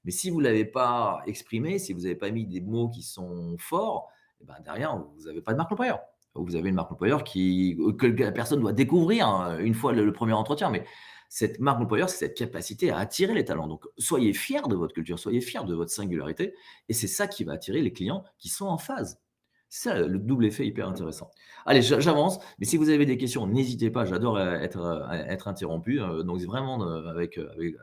Mais si vous ne l'avez pas exprimée, si vous n'avez pas mis des mots qui sont forts, eh ben derrière, vous n'avez pas de marque employeur. Vous avez une marque employeur que la personne doit découvrir, hein, une fois le premier entretien. Mais cette marque employeur, c'est cette capacité à attirer les talents. Donc, soyez fiers de votre culture, soyez fiers de votre singularité. Et c'est ça qui va attirer les clients qui sont en phase. C'est ça le double effet hyper intéressant. Allez, j'avance, mais si vous avez des questions, n'hésitez pas, j'adore être interrompu, donc vraiment avec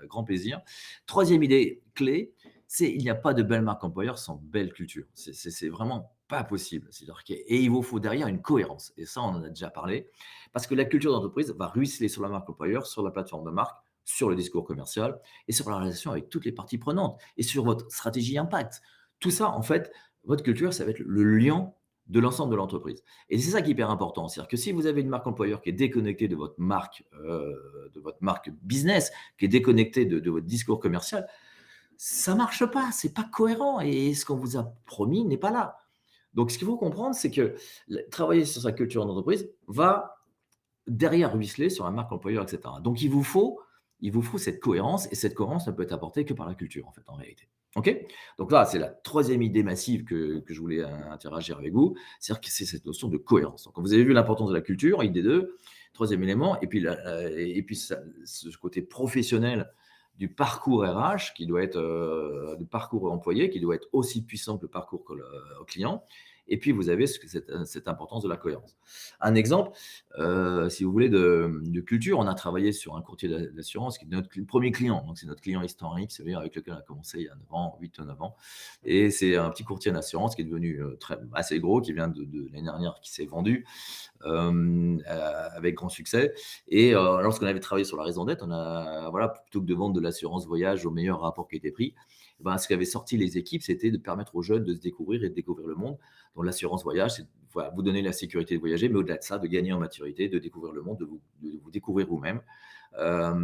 grand plaisir. Troisième idée clé, Il n'y a pas de belle marque employeur sans belle culture. C'est vraiment pas possible. C'est-à-dire et il vous faut derrière une cohérence et ça, on en a déjà parlé parce que la culture d'entreprise va ruisseler sur la marque employeur, sur la plateforme de marque, sur le discours commercial et sur la relation avec toutes les parties prenantes et sur votre stratégie impact. Tout ça, en fait, votre culture, ça va être le liant de l'ensemble de l'entreprise et c'est ça qui est hyper important. C'est-à-dire que si vous avez une marque employeur qui est déconnectée de votre marque business, qui est déconnectée de votre discours commercial, ça marche pas, c'est pas cohérent et ce qu'on vous a promis n'est pas là. Donc ce qu'il faut comprendre, c'est que travailler sur sa culture d'entreprise va derrière ruisseler sur la marque employeur, et cetera. Donc il vous faut cette cohérence et cette cohérence ne peut être apportée que par la culture, en fait, en réalité. OK? Donc là, c'est la troisième idée massive que je voulais interagir avec vous, c'est-à-dire que c'est cette notion de cohérence. Donc vous avez vu l'importance de la culture, idée 2, troisième élément, et puis, et puis ce côté professionnel du parcours RH qui doit être, du parcours employé qui doit être aussi puissant que le parcours client. Et puis vous avez cette importance de la cohérence. Un exemple, si vous voulez, de culture, on a travaillé sur un courtier d'assurance qui est notre premier client. Donc c'est notre client historique, c'est-à-dire avec lequel on a commencé il y a 9 ans, 8 ou 9 ans. Et c'est un petit courtier d'assurance qui est devenu assez gros, qui vient de l'année dernière, qui s'est vendu avec grand succès. Et lorsqu'on avait travaillé sur la raison d'être, on a, voilà, plutôt que de vendre de l'assurance voyage au meilleur rapport qui était pris, eh ben, ce qu'avaient sorti les équipes, c'était de permettre aux jeunes de se découvrir et de découvrir le monde. Donc l'assurance voyage, c'est, voilà, vous donner la sécurité de voyager, mais au-delà de ça, de gagner en maturité, de découvrir le monde, de vous découvrir vous-même. Voilà.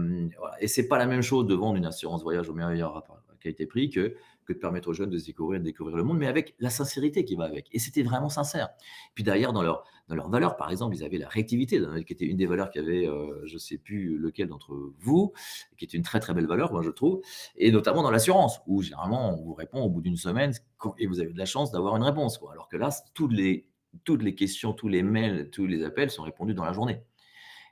Et c'est pas la même chose de vendre une assurance voyage au meilleur rapport qualité-prix que de permettre aux jeunes de se découvrir, de découvrir le monde, mais avec la sincérité qui va avec. Et c'était vraiment sincère. Puis derrière, dans leurs valeurs, par exemple, ils avaient la réactivité, qui était une des valeurs qu'il y avait, je ne sais plus lequel d'entre vous, qui est une très très belle valeur, moi je trouve, et notamment dans l'assurance, où généralement on vous répond au bout d'une semaine et vous avez de la chance d'avoir une réponse, quoi. Alors que là, toutes les questions, tous les mails, tous les appels sont répondus dans la journée.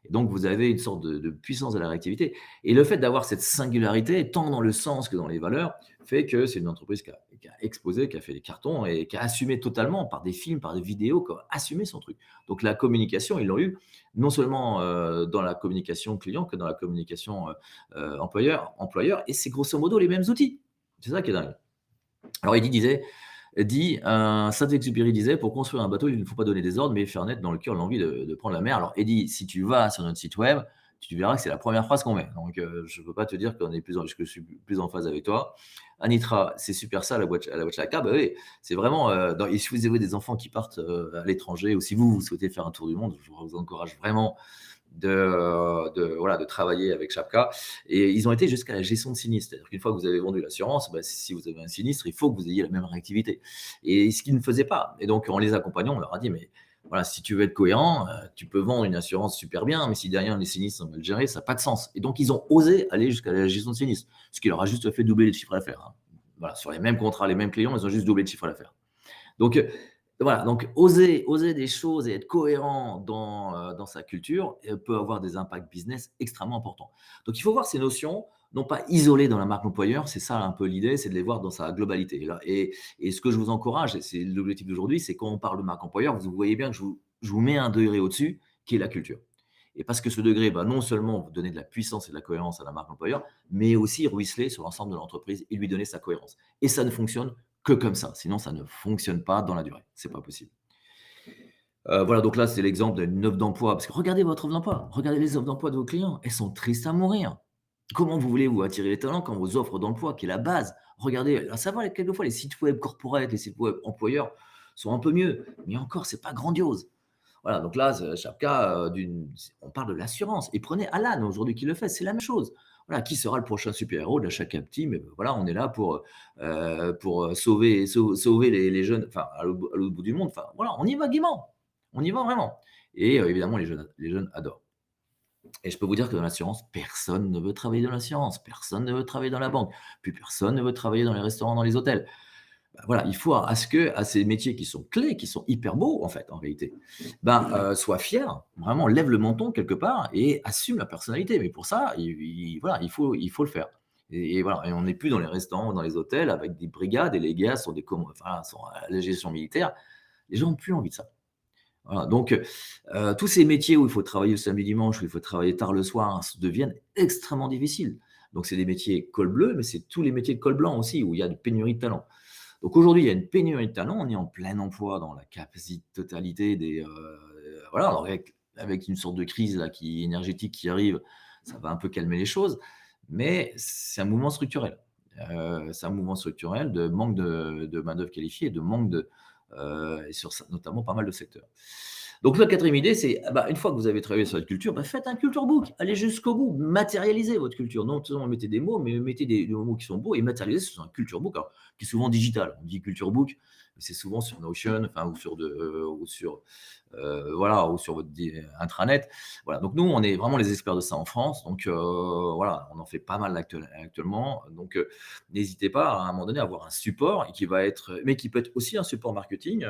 Et donc, vous avez une sorte de puissance de la réactivité. Et le fait d'avoir cette singularité, tant dans le sens que dans les valeurs, fait que c'est une entreprise qui a explosé, qui a fait des cartons et qui a assumé totalement par des films, par des vidéos, qui a assumé son truc. Donc, la communication, ils l'ont eu non seulement dans la communication client que dans la communication employeur. Et c'est grosso modo les mêmes outils. C'est ça qui est dingue. Alors, Eddy Saint-Exupéry disait: «Pour construire un bateau, il ne faut pas donner des ordres, mais faire naître dans le cœur l'envie de prendre la mer». Alors Eddy, si tu vas sur notre site web, tu verras que c'est la première phrase qu'on met. Donc je ne peux pas te dire qu'on est que je suis plus en phase avec toi. Anitra, c'est super ça la boîte à la Wachaka. Bah oui, c'est vraiment, et si vous avez des enfants qui partent, à l'étranger ou si vous souhaitez faire un tour du monde, je vous encourage vraiment voilà, de travailler avec Chapka. Et ils ont été jusqu'à la gestion de sinistre. C'est-à-dire qu'une fois que vous avez vendu l'assurance, bah, si vous avez un sinistre, il faut que vous ayez la même réactivité. Et ce qu'ils ne faisaient pas. Et donc, en les accompagnant, on leur a dit, mais voilà, si tu veux être cohérent, tu peux vendre une assurance super bien, mais si derrière les sinistres sont mal gérés, ça n'a pas de sens. Et donc, ils ont osé aller jusqu'à la gestion de sinistre, ce qui leur a juste fait doubler le chiffre d'affaires, hein. Voilà, sur les mêmes contrats, les mêmes clients, ils ont juste doublé le chiffre d'affaires. Donc, voilà, donc oser des choses et être cohérent dans sa culture peut avoir des impacts business extrêmement importants. Donc il faut voir ces notions, non pas isolées dans la marque employeur, c'est ça un peu l'idée, c'est de les voir dans sa globalité. Et ce que je vous encourage, et c'est l'objectif d'aujourd'hui, c'est quand on parle de marque employeur, vous voyez bien que je vous mets un degré au-dessus, qui est la culture. Et parce que ce degré va non seulement vous donner de la puissance et de la cohérence à la marque employeur, mais aussi ruisseler sur l'ensemble de l'entreprise et lui donner sa cohérence. Et ça ne fonctionne que comme ça, sinon ça ne fonctionne pas dans la durée. C'est pas possible. Voilà, donc là, c'est l'exemple d'une offre d'emploi. Parce que regardez votre offre d'emploi, regardez les offres d'emploi de vos clients, elles sont tristes à mourir. Comment vous voulez vous attirer les talents quand vos offres d'emploi, qui est la base, regardez, là, ça va, quelquefois les sites web corporate, les sites web employeurs sont un peu mieux, mais encore, c'est pas grandiose. Voilà, donc là, chaque cas, on parle de l'assurance. Et prenez Alan aujourd'hui qui le fait, c'est la même chose. Voilà, qui sera le prochain super-héros de la chaque team? Mais voilà, on est là pour sauver les jeunes, enfin à l'autre bout du monde. Enfin voilà, on y va gaiement, on y va vraiment. Et évidemment, les jeunes adorent. Et je peux vous dire que dans l'assurance, personne ne veut travailler dans l'assurance, personne ne veut travailler dans la banque, plus personne ne veut travailler dans les restaurants, dans les hôtels. Bah, voilà, il faut à ces métiers qui sont clés, qui sont hyper beaux en fait, en réalité, ben, sois fier, vraiment lève le menton quelque part et assume la personnalité. Mais pour ça, voilà, il faut le faire. Et voilà, et on n'est plus dans les restaurants, dans les hôtels avec des brigades et les gars sont enfin, sont à la gestion militaire. Les gens n'ont plus envie de ça. Voilà, donc tous ces métiers où il faut travailler le samedi, dimanche, où il faut travailler tard le soir, deviennent extrêmement difficiles. Donc c'est des métiers col bleu, mais c'est tous les métiers de col blanc aussi, où il y a une pénurie de talent. Donc aujourd'hui, il y a une pénurie de talent, on est en plein emploi dans la quasi-totalité des, voilà, alors avec une sorte de crise là qui énergétique qui arrive, ça va un peu calmer les choses, mais c'est un mouvement structurel. C'est un mouvement structurel de manque de main-d'œuvre qualifiée et de manque de, et sur ça notamment pas mal de secteurs. Donc la quatrième idée, c'est, ah bah, une fois que vous avez travaillé sur votre culture, bah, faites un culture book. Allez jusqu'au bout, matérialisez votre culture. Non seulement mettez des mots, mais mettez des mots qui sont beaux et matérialisez sur un culture book, alors, qui est souvent digital. On dit culture book, mais c'est souvent sur Notion, enfin, voilà, ou sur votre intranet. Voilà. Donc nous, on est vraiment les experts de ça en France. Donc voilà, on en fait pas mal actuellement. Donc n'hésitez pas à un moment donné à avoir un support et qui va être, mais qui peut être aussi un support marketing.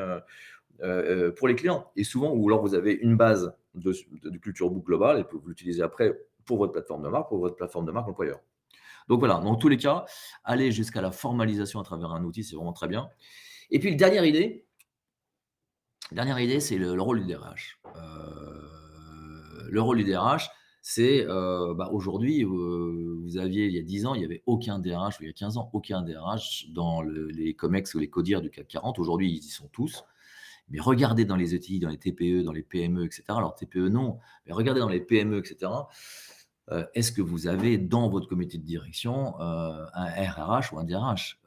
Pour les clients. Et souvent, ou alors vous avez une base de culture book globale et que vous l'utilisez après pour votre plateforme de marque, pour votre plateforme de marque employeur. Donc voilà, dans tous les cas, aller jusqu'à la formalisation à travers un outil, c'est vraiment très bien. Et puis, dernière idée, c'est le rôle du DRH. Le rôle du DRH, c'est bah, aujourd'hui, vous aviez, il y a 10 ans, il n'y avait aucun DRH, ou il y a 15 ans, aucun DRH dans les COMEX ou les CODIR du CAC 40. Aujourd'hui, ils y sont tous. Mais regardez dans les ETI, dans les TPE, dans les PME, et cetera. Alors TPE, non, mais regardez dans les PME, et cetera. Est-ce que vous avez dans votre comité de direction, un RRH ou un DRH?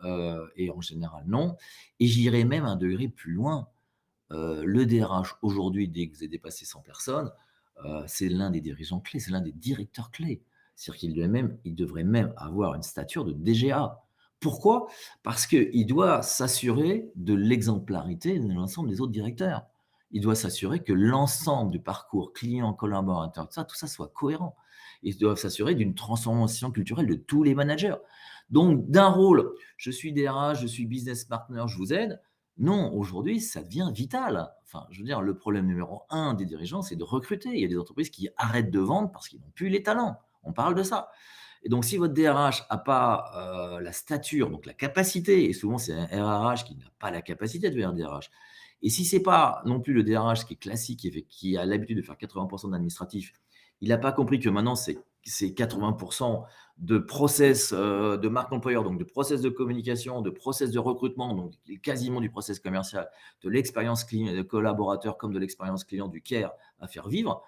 Et en général, non. Et j'irai même un degré plus loin. Le DRH aujourd'hui, dès que vous avez dépassé 100 personnes, c'est l'un des dirigeants clés, c'est l'un des directeurs clés. C'est-à-dire il devrait même avoir une stature de DGA. Pourquoi? Parce qu'il doit s'assurer de l'exemplarité de l'ensemble des autres directeurs. Il doit s'assurer que l'ensemble du parcours client, collaborateur, tout ça soit cohérent. Ils doivent s'assurer d'une transformation culturelle de tous les managers. Donc, d'un rôle, je suis DRH, je suis business partner, je vous aide. Non, aujourd'hui, ça devient vital. Enfin, je veux dire, le problème numéro un des dirigeants, c'est de recruter. Il y a des entreprises qui arrêtent de vendre parce qu'ils n'ont plus les talents. On parle de ça. Et donc, si votre DRH n'a pas la stature, donc la capacité, et souvent c'est un RRH qui n'a pas la capacité de devenir DRH, et si c'est pas non plus le DRH qui est classique, qui a l'habitude de faire 80% d'administratif, il n'a pas compris que maintenant c'est 80% de process de marque employeur, donc de process de communication, de process de recrutement, donc quasiment du process commercial, de l'expérience client, de collaborateur comme de l'expérience client, du care à faire vivre,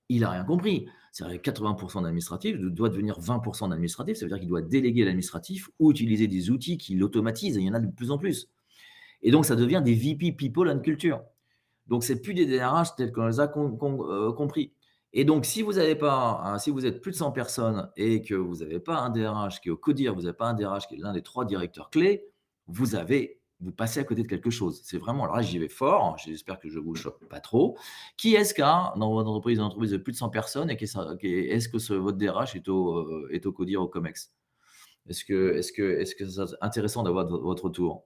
il n'a rien compris. C'est-à-dire que 80% d'administratif doit devenir 20% d'administratif. Ça veut dire qu'il doit déléguer l'administratif ou utiliser des outils qui l'automatisent. Et il y en a de plus en plus. Et donc, ça devient des VP People and Culture. Donc, c'est plus des DRH tels qu'on les a compris. Et donc, si vous avez pas, si vous êtes plus de 100 personnes et que vous n'avez pas un DRH qui est au CODIR, vous n'avez pas un DRH qui est l'un des 3 directeurs clés, vous passez à côté de quelque chose. C'est vraiment, alors là, j'y vais fort, j'espère que je ne vous choque pas trop. Qui est-ce qu'il y a dans votre entreprise, une entreprise de plus de 100 personnes et est-ce que votre DRH est au CODIR, au COMEX? Est-ce que c'est intéressant d'avoir votre retour?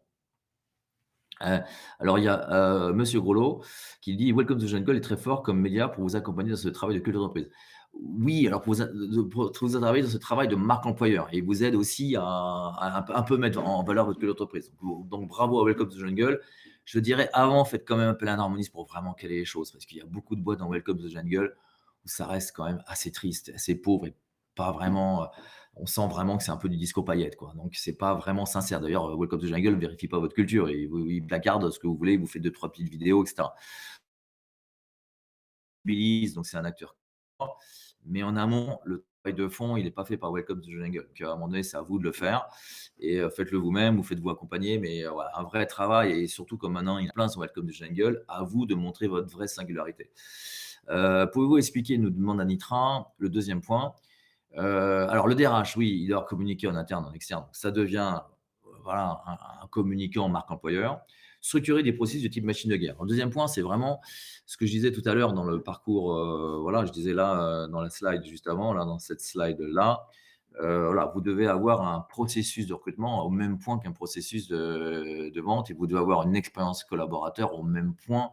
Alors il y a, monsieur Groslo qui dit: «Welcome to Jungle est très fort comme média pour vous accompagner dans ce travail de culture d'entreprise». Oui, alors pour vous accompagner dans ce travail de marque employeur et vous aide aussi à un peu mettre en valeur votre culture d'entreprise. Donc bravo à Welcome to Jungle. Je dirais avant, faites quand même appel à un harmoniste pour vraiment caler les choses parce qu'il y a beaucoup de boîtes dans Welcome to Jungle où ça reste quand même assez triste, assez pauvre et pas vraiment, on sent vraiment que c'est un peu du disco paillettes, quoi. Donc c'est pas vraiment sincère. D'ailleurs, Welcome to Jungle ne vérifie pas votre culture. Il placarde ce que vous voulez, il vous fait 2-3 petites vidéos, et cetera. Donc c'est un acteur. Mais en amont, le travail de fond, il n'est pas fait par Welcome to Jungle. Donc à un moment donné, c'est à vous de le faire et faites-le vous-même ou faites-vous accompagner. Mais voilà, un vrai travail et surtout comme maintenant il y en a plein sur Welcome to Jungle, à vous de montrer votre vraie singularité. Pouvez-vous expliquer, nous demande Anitra, le deuxième point. Alors le DRH, oui, il doit communiquer en interne, en externe. Donc ça devient voilà, un communicant en marque employeur. Structurer des processus de type machine de guerre. Le deuxième point, c'est vraiment ce que je disais tout à l'heure dans le parcours, voilà, je disais là, dans la slide juste avant, là, dans cette slide-là, voilà, vous devez avoir un processus de recrutement au même point qu'un processus de vente et vous devez avoir une expérience collaborateur au même point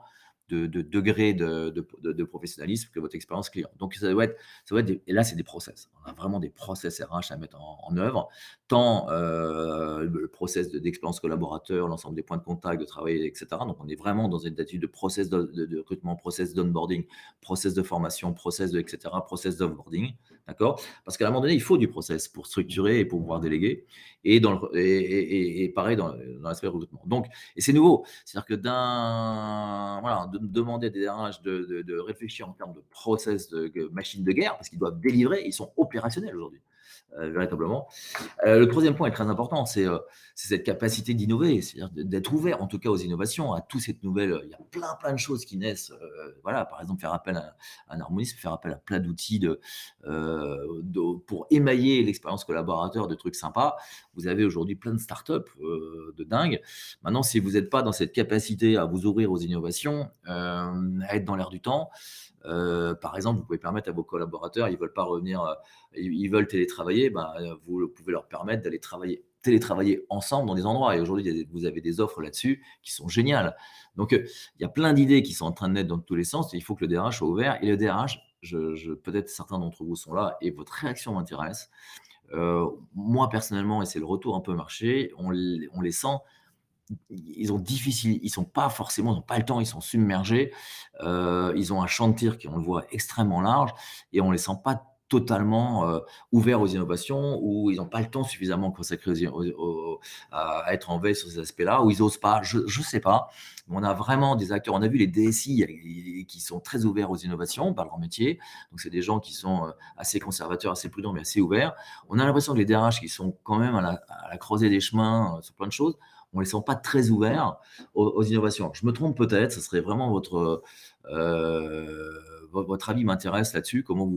de degré de professionnalisme que votre expérience client. Donc et là, c'est des process. On a vraiment des process RH à mettre en œuvre, tant le process d'expérience collaborateur, l'ensemble des points de contact, de travail, etc. Donc, on est vraiment dans une attitude de process de recrutement, process d'onboarding, process de formation, process etc., process d'onboarding. D'accord? Parce qu'à un moment donné, il faut du process pour structurer et pour pouvoir déléguer et dans le et pareil dans l'aspect recrutement. Donc et c'est nouveau. C'est-à-dire que voilà, de demander à des RH de réfléchir en termes de process de machine de guerre, parce qu'ils doivent délivrer, ils sont opérationnels aujourd'hui, véritablement. Le troisième point est très important, c'est cette capacité d'innover, c'est-à-dire d'être ouvert en tout cas aux innovations, à toutes cette nouvelle. Il y a plein de choses qui naissent. Voilà, par exemple, faire appel à un harmoniste, faire appel à plein d'outils pour émailler l'expérience collaborateur de trucs sympas. Vous avez aujourd'hui plein de startups de dingue. Maintenant, si vous n'êtes pas dans cette capacité à vous ouvrir aux innovations, à être dans l'air du temps, par exemple, vous pouvez permettre à vos collaborateurs, ils veulent pas revenir, ils veulent télétravailler, ben, vous pouvez leur permettre d'aller télétravailler ensemble dans des endroits et aujourd'hui, vous avez des offres là-dessus qui sont géniales. Donc, il y a plein d'idées qui sont en train de naître dans tous les sens et il faut que le DRH soit ouvert et le DRH, peut-être certains d'entre vous sont là et votre réaction m'intéresse. Moi personnellement et c'est le retour un peu marché, on les sent ils sont pas forcément, ils ont pas le temps, ils sont submergés. Ils ont un champ de tir qui, on le voit, extrêmement large et on les sent pas totalement, ouverts aux innovations ou ils ont pas le temps suffisamment consacré à être en veille sur ces aspects-là ou ils osent pas. Je sais pas. Mais on a vraiment des acteurs on a vu les DSI qui sont très ouverts aux innovations par leur métier. Donc c'est des gens qui sont, assez conservateurs, assez prudents, mais assez ouverts. On a l'impression que les DRH qui sont quand même à la croisée des chemins, sur plein de choses, on les sent pas très ouverts aux innovations. Je me trompe peut-être, ce serait vraiment votre avis m'intéresse là-dessus. Comment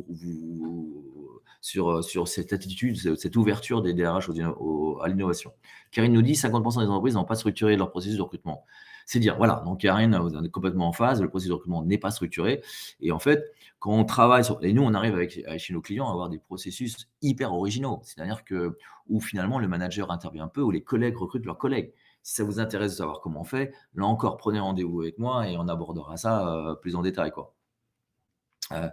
sur cette attitude, cette ouverture des DRH à l'innovation. Karine nous dit 50% des entreprises n'ont pas structuré leur processus de recrutement. C'est dire, voilà, donc Karine, vous êtes complètement en phase, le processus de recrutement n'est pas structuré. Et en fait, quand on travaille et nous, on arrive chez nos clients à avoir des processus hyper originaux. C'est-à-dire que, où finalement le manager intervient un peu, où les collègues recrutent leurs collègues. Si ça vous intéresse de savoir comment on fait, là encore, prenez rendez-vous avec moi et on abordera ça, plus en détail, quoi. Heu,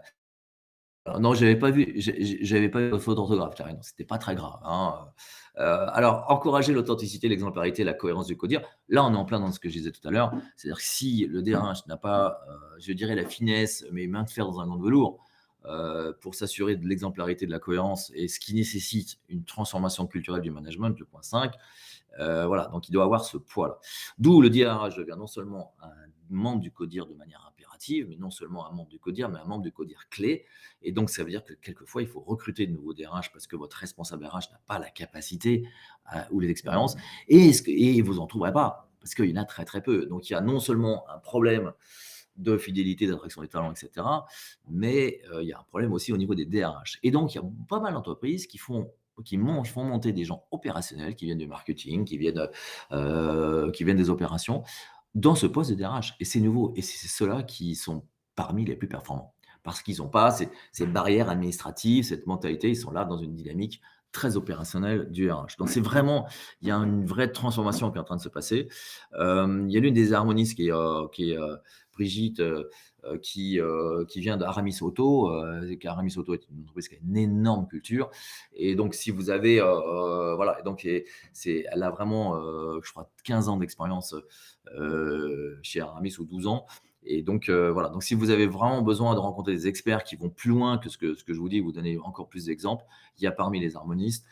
non, j'avais pas eu de faute d'orthographe, Karine, c'était pas très grave, hein, alors encourager l'authenticité, l'exemplarité, la cohérence du codir. Là, on est en plein dans ce que je disais tout à l'heure. C'est-à-dire que si le DRH n'a pas, je dirais la finesse, mais main de fer dans un gant de velours, pour s'assurer de l'exemplarité, de la cohérence et ce qui nécessite une transformation culturelle du management, le point 5. Voilà, donc il doit avoir ce poids-là. D'où le DRH devient non seulement un membre du CODIR de manière impérative, mais non seulement un membre du CODIR, mais un membre du CODIR clé. Et donc, ça veut dire que quelquefois, il faut recruter de nouveaux DRH parce que votre responsable RH n'a pas la capacité ou les expériences. Et vous n'en trouverez pas parce qu'il y en a très, très peu. Donc, il y a non seulement un problème de fidélité, d'attraction des talents, etc. Mais il y a un problème aussi au niveau des DRH. Et donc, il y a pas mal d'entreprises font monter des gens opérationnels qui viennent du marketing, qui viennent des opérations, dans ce poste de DRH. Et c'est nouveau. Et c'est ceux-là qui sont parmi les plus performants. Parce qu'ils n'ont pas ces barrières administratives, cette mentalité, ils sont là dans une dynamique très opérationnelle du RH. Donc c'est vraiment, il y a une vraie transformation qui est en train de se passer. Il y a l'une des harmonistes qui est Brigitte, qui vient d'Aramis Auto. Aramis Auto est une entreprise qui a une énorme culture. Et donc, si vous avez, voilà, donc, elle a vraiment, je crois, 15 ans d'expérience chez Aramis ou 12 ans. Et donc, voilà. Donc, si vous avez vraiment besoin de rencontrer des experts qui vont plus loin que ce que je vous dis, vous donner encore plus d'exemples, il y a parmi les harmonistes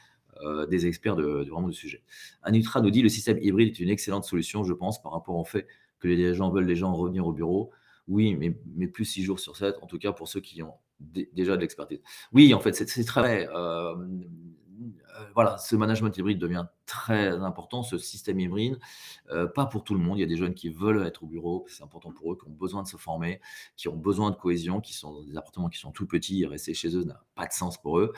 des experts vraiment du sujet. Anitra nous dit le système hybride est une excellente solution, je pense, par rapport au fait que les gens veulent les gens revenir au bureau. Oui, mais plus 6 jours sur 7, en tout cas pour ceux qui ont déjà de l'expertise. Oui, en fait, c'est très vrai. Voilà, ce management hybride devient très important, ce système hybride. Pas pour tout le monde. Il y a des jeunes qui veulent être au bureau, c'est important pour eux, qui ont besoin de se former, qui ont besoin de cohésion, qui sont dans des appartements qui sont tout petits et rester chez eux n'a pas de sens pour eux.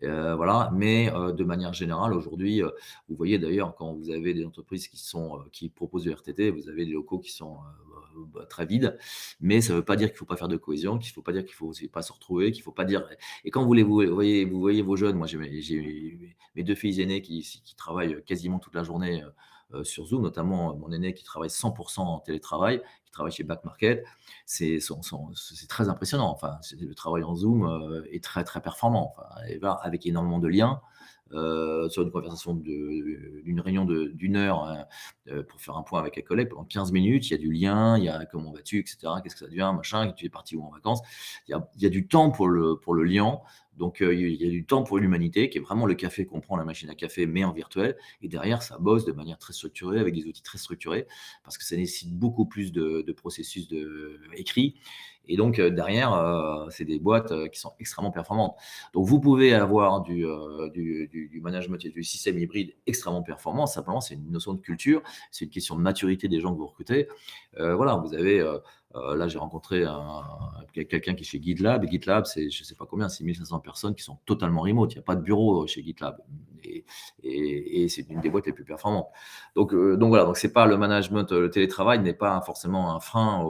Voilà, mais de manière générale, aujourd'hui, vous voyez d'ailleurs quand vous avez des entreprises qui proposent du RTT, vous avez des locaux qui sont très vides, mais ça ne veut pas dire qu'il ne faut pas faire de cohésion, qu'il ne faut pas dire qu'il ne faut aussi pas se retrouver, qu'il ne faut pas dire. Et quand vous voyez vos jeunes, moi j'ai mes deux filles aînées qui travaillent quasiment toute la journée sur Zoom, notamment mon aîné qui travaille 100% en télétravail, qui travaille chez Back Market. C'est très impressionnant. Enfin, le travail en Zoom est très très performant. Enfin, et voilà, avec énormément de liens. Sur une conversation d'une réunion d'une heure pour faire un point avec un collègue pendant 15 minutes, il y a du lien, il y a comment vas-tu, etc. Qu'est-ce que ça devient, machin, tu es parti où en vacances. Il y a du temps pour le lien Donc, il y a du temps pour l'humanité qui est vraiment le café qu'on prend, la machine à café, mais en virtuel et derrière ça bosse de manière très structurée avec des outils très structurés parce que ça nécessite beaucoup plus de processus écrits et donc, derrière, c'est des boîtes, qui sont extrêmement performantes. Donc vous pouvez avoir du management et du système hybride extrêmement performant. Simplement, c'est une notion de culture, c'est une question de maturité des gens que vous recrutez. Voilà, vous avez, là, j'ai rencontré quelqu'un qui est chez GitLab et GitLab, c'est je sais pas combien, 6 500 personnes qui sont totalement remote. Il y a pas de bureau, chez GitLab et et c'est une des boîtes les plus performantes. Donc voilà, donc c'est pas le management, le télétravail n'est pas forcément un frein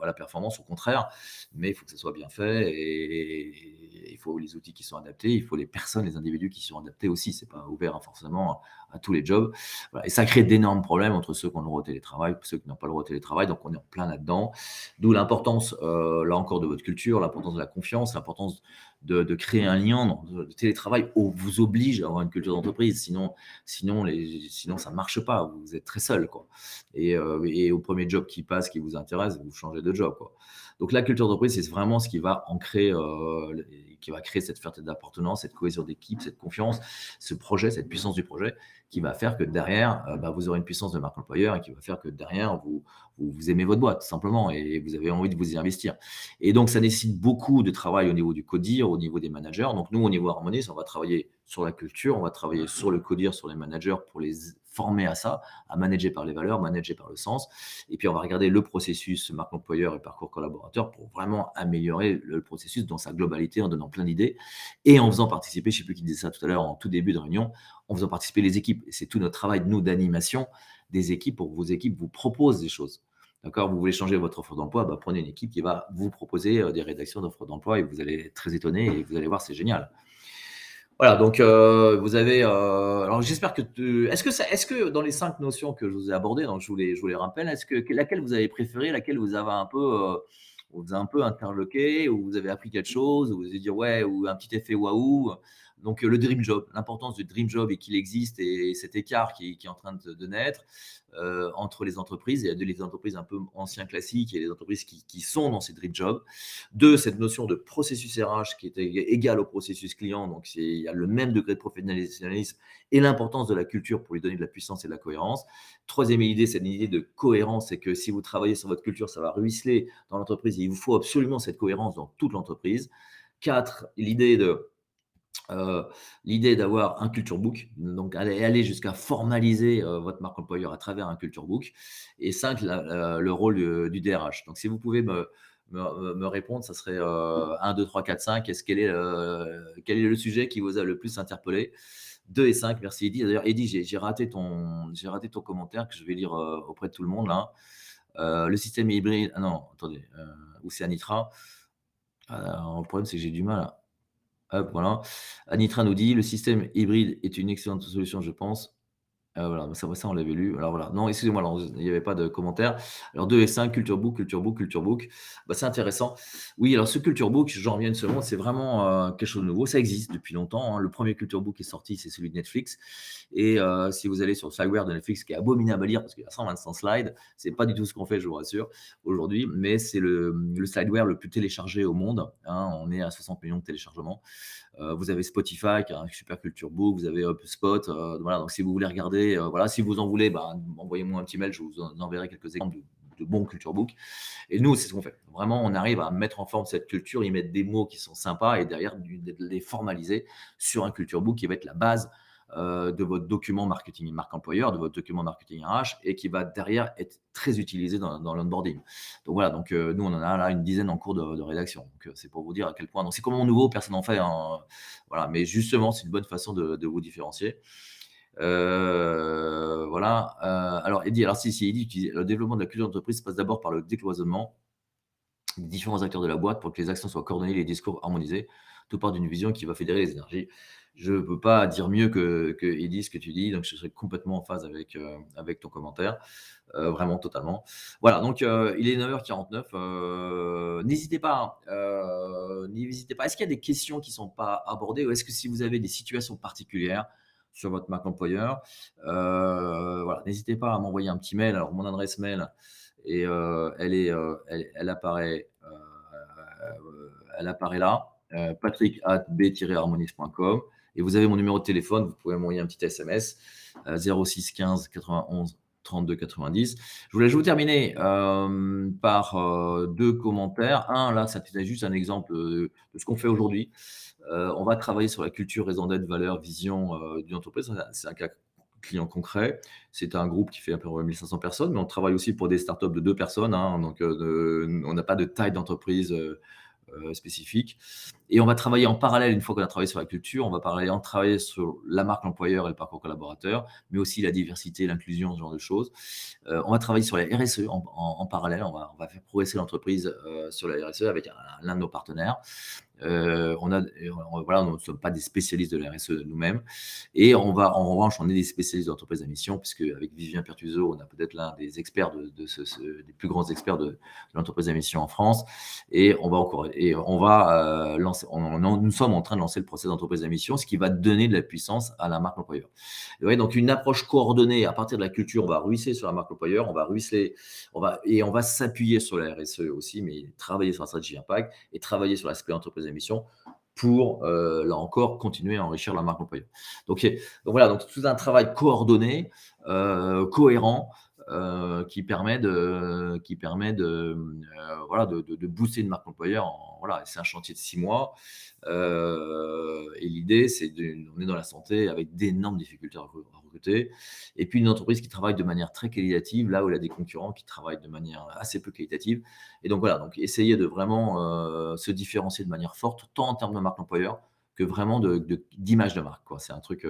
à la performance, au contraire, mais il faut que ça soit bien fait et il faut les outils qui sont adaptés, il faut les personnes, les individus qui sont adaptés aussi. C'est pas ouvert, hein, forcément à tous les jobs. Voilà et ça crée d'énormes problèmes entre ceux qui ont le droit au télétravail, ceux qui n'ont pas le droit au télétravail, donc on est en plein là-dedans. D'où l'importance, là encore de votre culture, l'importance de la confiance, l'importance de créer un lien. Non, le télétravail vous oblige à avoir une culture d'entreprise, sinon ça ne marche pas, vous êtes très seul, quoi et au premier job qui passe, qui vous intéresse, vous changez de job, quoi. Donc la culture d'entreprise, c'est vraiment ce qui va ancrer, qui va créer cette fierté d'appartenance, cette cohésion d'équipe, cette confiance, ce projet, cette puissance du projet qui va faire que derrière, bah, vous aurez une puissance de marque employeur et qui va faire que derrière vous aimez votre boîte simplement et vous avez envie de vous y investir. Et donc ça nécessite beaucoup de travail au niveau du codir, au niveau des managers. Donc nous, au niveau Harmonis, on va travailler sur la culture, on va travailler sur le codir, sur les managers pour les former à ça, à manager par les valeurs, manager par le sens. Et puis on va regarder le processus marque employeur et parcours collaborateur pour vraiment améliorer le processus dans sa globalité en donnant plein d'idées et en faisant participer, je ne sais plus qui disait ça tout à l'heure en tout début de réunion, en faisant participer les équipes. Et c'est tout notre travail, nous, d'animation des équipes pour que vos équipes vous proposent des choses. D'accord. Vous voulez changer votre offre d'emploi, bah, prenez une équipe qui va vous proposer des rédactions d'offres d'emploi et vous allez être très étonné et vous allez voir, c'est génial. Voilà, donc vous avez. Alors j'espère que est-ce que dans les 5 notions que je vous ai abordées, donc je vous les rappelle, est-ce que laquelle vous avez préférée, laquelle vous a un peu interloqué, ou vous avez appris quelque chose, ou vous avez dit ouais, ou un petit effet waouh. Donc le dream job, l'importance du dream job et qu'il existe et cet écart qui est en train de naître entre les entreprises. Il y a les entreprises un peu anciens classiques et les entreprises qui sont dans ces dream jobs. Deux, cette notion de processus RH qui est égal au processus client, donc il y a le même degré de professionnalisme et l'importance de la culture pour lui donner de la puissance et de la cohérence. Troisième idée, c'est une idée de cohérence, c'est que si vous travaillez sur votre culture, ça va ruisseler dans l'entreprise et il vous faut absolument cette cohérence dans toute l'entreprise. Quatre, l'idée d'avoir un culture book, donc aller jusqu'à formaliser votre marque employeur à travers un culture book. Et 5, le rôle du DRH. Donc si vous pouvez me répondre, ça serait 1, 2, 3, 4, 5. Quel est le sujet qui vous a le plus interpellé? 2 et 5, merci Eddy. D'ailleurs, Eddy, j'ai raté ton commentaire que je vais lire auprès de tout le monde là. Le système hybride. Ah non, attendez, ou c'est Anitra. Le problème, c'est que j'ai du mal à. Hop, voilà. Anitra nous dit: «Le système hybride est une excellente solution, je pense». Voilà, ça on l'avait lu. Alors voilà, non, excusez-moi, alors il n'y avait pas de commentaire. Alors 2 et 5, Culture Book, Culture Book, Culture Book. Bah, c'est intéressant. Oui, alors ce Culture Book, j'en reviens une seconde, c'est vraiment, quelque chose de nouveau. Ça existe depuis longtemps, hein. Le premier Culture Book est sorti, c'est celui de Netflix et si vous allez sur le slideware de Netflix qui est abominable à lire parce qu'il y a 125 slides, c'est pas du tout ce qu'on fait, je vous rassure, aujourd'hui, mais c'est le slideware le plus téléchargé au monde, hein. On est à 60 millions de téléchargements. Vous avez Spotify qui a un super culture book, vous avez HubSpot, voilà. Donc si vous voulez regarder, voilà, si vous en voulez, bah, envoyez-moi un petit mail, je vous enverrai quelques exemples de bons culture book. Et nous, c'est ce qu'on fait. Vraiment, on arrive à mettre en forme cette culture, y mettre des mots qui sont sympas et derrière de les formaliser sur un culture book qui va être la base de votre document marketing marque employeur, de votre document marketing RH et qui va derrière être très utilisé dans l'onboarding. Donc voilà, donc nous on en a là une dizaine en cours de rédaction. Donc c'est pour vous dire à quel point. Donc c'est complètement nouveau, personne n'en fait, hein, voilà, mais justement c'est une bonne façon de vous différencier. Voilà. Alors Eddy, alors si Eddy, tu dis, le développement de la culture d'entreprise passe d'abord par le décloisonnement des différents acteurs de la boîte pour que les actions soient coordonnées, les discours harmonisés. Tout part d'une vision qui va fédérer les énergies. Je ne peux pas dire mieux que Eddy ce que tu dis, donc je serais complètement en phase avec ton commentaire, vraiment totalement. Voilà, donc il est 9h49. N'hésitez pas, n'hésitez pas. Est-ce qu'il y a des questions qui ne sont pas abordées ou est-ce que si vous avez des situations particulières sur votre marque employeur, voilà, n'hésitez pas à m'envoyer un petit mail. Alors mon adresse mail et elle apparaît là. patrick@b-harmonis.com et vous avez mon numéro de téléphone, vous pouvez m'envoyer un petit SMS, 06 15 91 32 90. Je voulais juste terminer, par, 2 commentaires. Un là, c'était juste un exemple, de ce qu'on fait aujourd'hui. On va travailler sur la culture, raison d'être, valeurs, vision, d'une entreprise. C'est un cas client concret. C'est un groupe qui fait à peu près 1 500 personnes, mais on travaille aussi pour des startups de 2 personnes, hein, donc on n'a pas de taille d'entreprise, spécifique. Et on va travailler en parallèle, une fois qu'on a travaillé sur la culture, on va travailler sur la marque employeur et le parcours collaborateur, mais aussi la diversité, l'inclusion, ce genre de choses. On va travailler sur la RSE en parallèle. On va faire progresser l'entreprise sur la RSE avec l'un de nos partenaires. Voilà, nous ne sommes pas des spécialistes de la RSE nous-mêmes. Et en revanche, on est des spécialistes de l'entreprise à mission, puisque avec Vivien Pertuso, on a peut-être l'un des experts des plus grands experts de l'entreprise à mission en France. Et on va lancer, nous sommes en train de lancer le procès d'entreprise à mission, ce qui va donner de la puissance à la marque employeur. Et ouais, donc une approche coordonnée à partir de la culture, on va ruisseler sur la marque employeur, on va s'appuyer sur la RSE aussi, mais travailler sur la stratégie impact et travailler sur l'aspect entreprise à mission pour, là encore, continuer à enrichir la marque employeur. Donc voilà, donc tout un travail coordonné, cohérent, voilà, de booster une marque employeur. Voilà, c'est un chantier de 6 mois. Et l'idée, on est dans la santé avec d'énormes difficultés à recruter. Et puis une entreprise qui travaille de manière très qualitative, là où elle a des concurrents qui travaillent de manière assez peu qualitative. Et donc voilà, donc essayer de vraiment se différencier de manière forte, tant en termes de marque employeur que vraiment d'image de marque, quoi. C'est un truc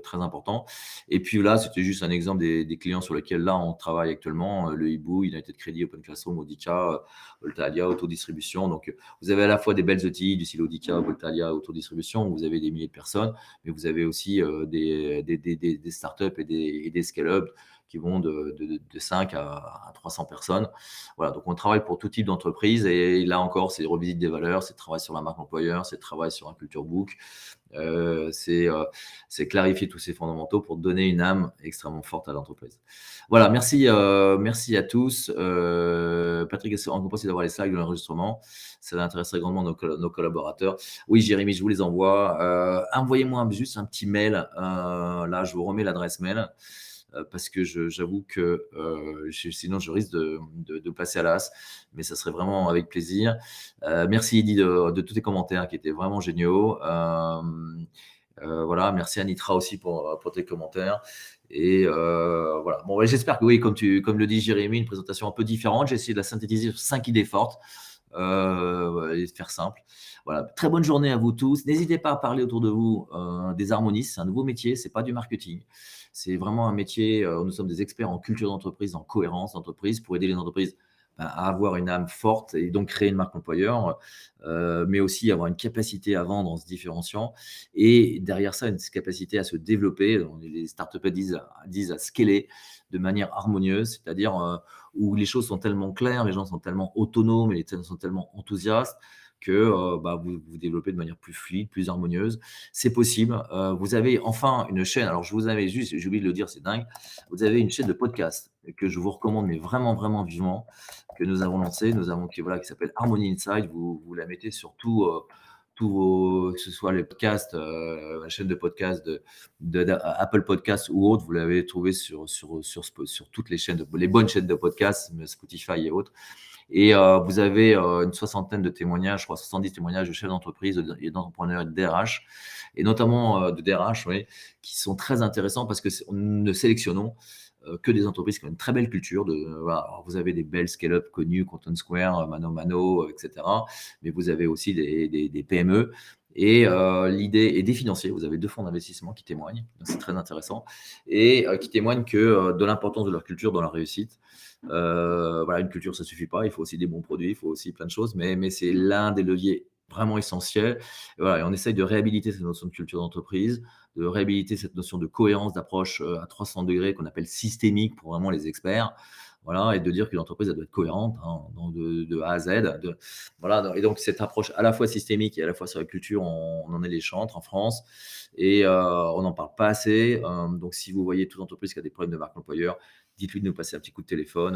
très important. Et puis là, c'était juste un exemple des clients sur lesquels là on travaille actuellement, le Hibou, United Credit, Open Classroom, Audica, Voltalia, Autodistribution. Donc vous avez à la fois des belles ETI du style Audica, Voltalia, Autodistribution, où vous avez des milliers de personnes, mais vous avez aussi des startups et des scale-up qui vont de 5 à 300 personnes. Voilà, donc on travaille pour tout type d'entreprise et là encore, c'est revisite des valeurs, c'est travail sur la marque employeur, c'est travail sur un culture book, c'est clarifier tous ces fondamentaux pour donner une âme extrêmement forte à l'entreprise. Voilà, merci à tous. Patrick, on peut d'avoir les slides de l'enregistrement. Ça intéresserait grandement nos collaborateurs. Oui, Jérémy, je vous les envoie. Envoyez-moi juste un petit mail. Là, je vous remets l'adresse mail. Parce que j'avoue que sinon je risque de passer à l'as, mais ça serait vraiment avec plaisir. Merci Eddy de tous tes commentaires qui étaient vraiment géniaux. Voilà, merci Anitra aussi pour tes commentaires. Et voilà. Bon, ouais, j'espère que oui, comme le dit Jérémy, une présentation un peu différente. J'ai essayé de la synthétiser sur 5 idées fortes et de faire simple. Voilà. Très bonne journée à vous tous. N'hésitez pas à parler autour de vous des harmonistes. C'est un nouveau métier, c'est pas du marketing. C'est vraiment un métier, nous sommes des experts en culture d'entreprise, en cohérence d'entreprise, pour aider les entreprises à avoir une âme forte et donc créer une marque employeur, mais aussi avoir une capacité à vendre en se différenciant et derrière ça, une capacité à se développer. Les startups disent à scaler de manière harmonieuse, c'est-à-dire où les choses sont tellement claires, les gens sont tellement autonomes et sont tellement enthousiastes que vous développez de manière plus fluide, plus harmonieuse. C'est possible. Vous avez enfin une chaîne. Alors, je vous avais juste, j'ai oublié de le dire, c'est dingue. Vous avez une chaîne de podcast que je vous recommande, mais vraiment, vraiment vivement, que nous avons lancée. Qui s'appelle Harmony Inside. Vous la mettez sur tous vos, que ce soit les podcasts, la chaîne de podcast Apple Podcasts ou autres, vous l'avez trouvé sur toutes les chaînes, les bonnes chaînes de podcasts, Spotify et autres. Et vous avez une soixantaine de témoignages, je crois 70 témoignages de chefs d'entreprise et d'entrepreneurs et de DRH, et notamment de DRH, oui, qui sont très intéressants parce que nous ne sélectionnons que des entreprises qui ont une très belle culture. Voilà. Alors, vous avez des belles scale-up connues, Content Square, Mano Mano, etc. Mais vous avez aussi des PME. Et l'idée est des financiers. Vous avez 2 fonds d'investissement qui témoignent, c'est très intéressant, et qui témoignent de l'importance de leur culture dans la réussite. Voilà, une culture, ça suffit pas. Il faut aussi des bons produits, il faut aussi plein de choses, mais c'est l'un des leviers vraiment essentiels. Et voilà, et on essaye de réhabiliter cette notion de culture d'entreprise, de réhabiliter cette notion de cohérence d'approche à 300 degrés qu'on appelle systémique pour vraiment les experts. Voilà, et de dire qu'une entreprise, elle doit être cohérente de A à Z. Voilà, et donc cette approche à la fois systémique et à la fois sur la culture, on en est les chantres en France, et on n'en parle pas assez. Donc si vous voyez toute entreprise qui a des problèmes de marque employeur, dites-lui de nous passer un petit coup de téléphone.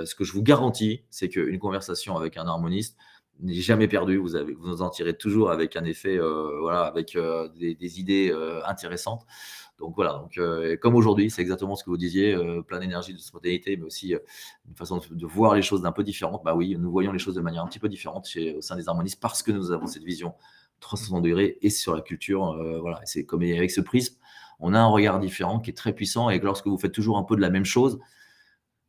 Ce que je vous garantis, c'est qu'une conversation avec un harmoniste n'est jamais perdu. Vous en tirez toujours avec un effet, voilà, avec, des idées, intéressantes. Donc voilà, donc comme aujourd'hui, c'est exactement ce que vous disiez, plein d'énergie, de spontanéité, mais aussi, une façon de voir les choses d'un peu différente. Bah oui, nous voyons les choses de manière un petit peu différente au sein des harmonistes parce que nous avons cette vision 360° et sur la culture, voilà. Et c'est comme avec ce prisme, on a un regard différent qui est très puissant et que lorsque vous faites toujours un peu de la même chose,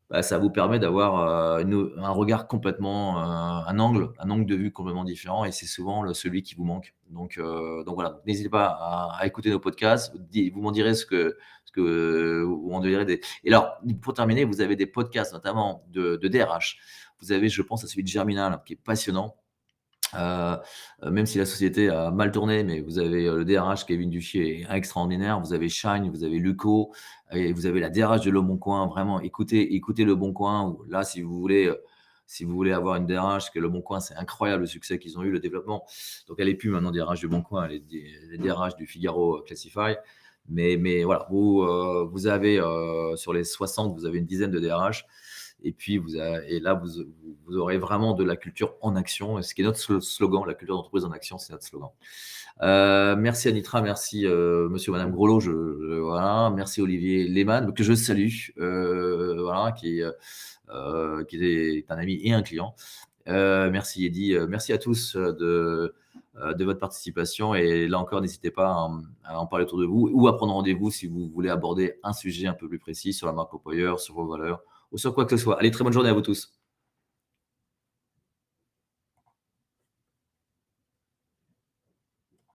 bah, ça vous permet d'avoir, un regard complètement, un angle de vue complètement différent et c'est souvent celui qui vous manque. Donc voilà, n'hésitez pas à écouter nos podcasts, vous m'en direz vous m'en direz des et alors, pour terminer, vous avez des podcasts notamment de DRH. Vous avez, je pense à celui de Germinal qui est passionnant. Heu, Même si la société a mal tourné, mais vous avez, le DRH Kevin Duchier est extraordinaire. Vous avez Shine, vous avez Luco et vous avez la DRH de Le Bon Coin. Vraiment, écoutez Le Bon Coin ou là, si vous voulez avoir une DRH, que Le Bon Coin, c'est incroyable le succès qu'ils ont eu, le développement. Donc elle est plus maintenant DRH du Bon Coin, elle est DRH du Figaro Classify. Mais voilà, vous avez, sur les 60, vous avez une dizaine de DRH et puis et là, vous aurez vraiment de la culture en action, ce qui est notre slogan, la culture d'entreprise en action, c'est notre slogan. Merci Anitra, merci monsieur, madame Grelot, voilà, merci Olivier Lehmann, que je salue, voilà, qui est un ami et un client. Merci Eddy, merci à tous de votre participation et là encore, n'hésitez pas à en parler autour de vous ou à prendre rendez-vous si vous voulez aborder un sujet un peu plus précis sur la marque employeur, sur vos valeurs ou sur quoi que ce soit. Allez, très bonne journée à vous tous.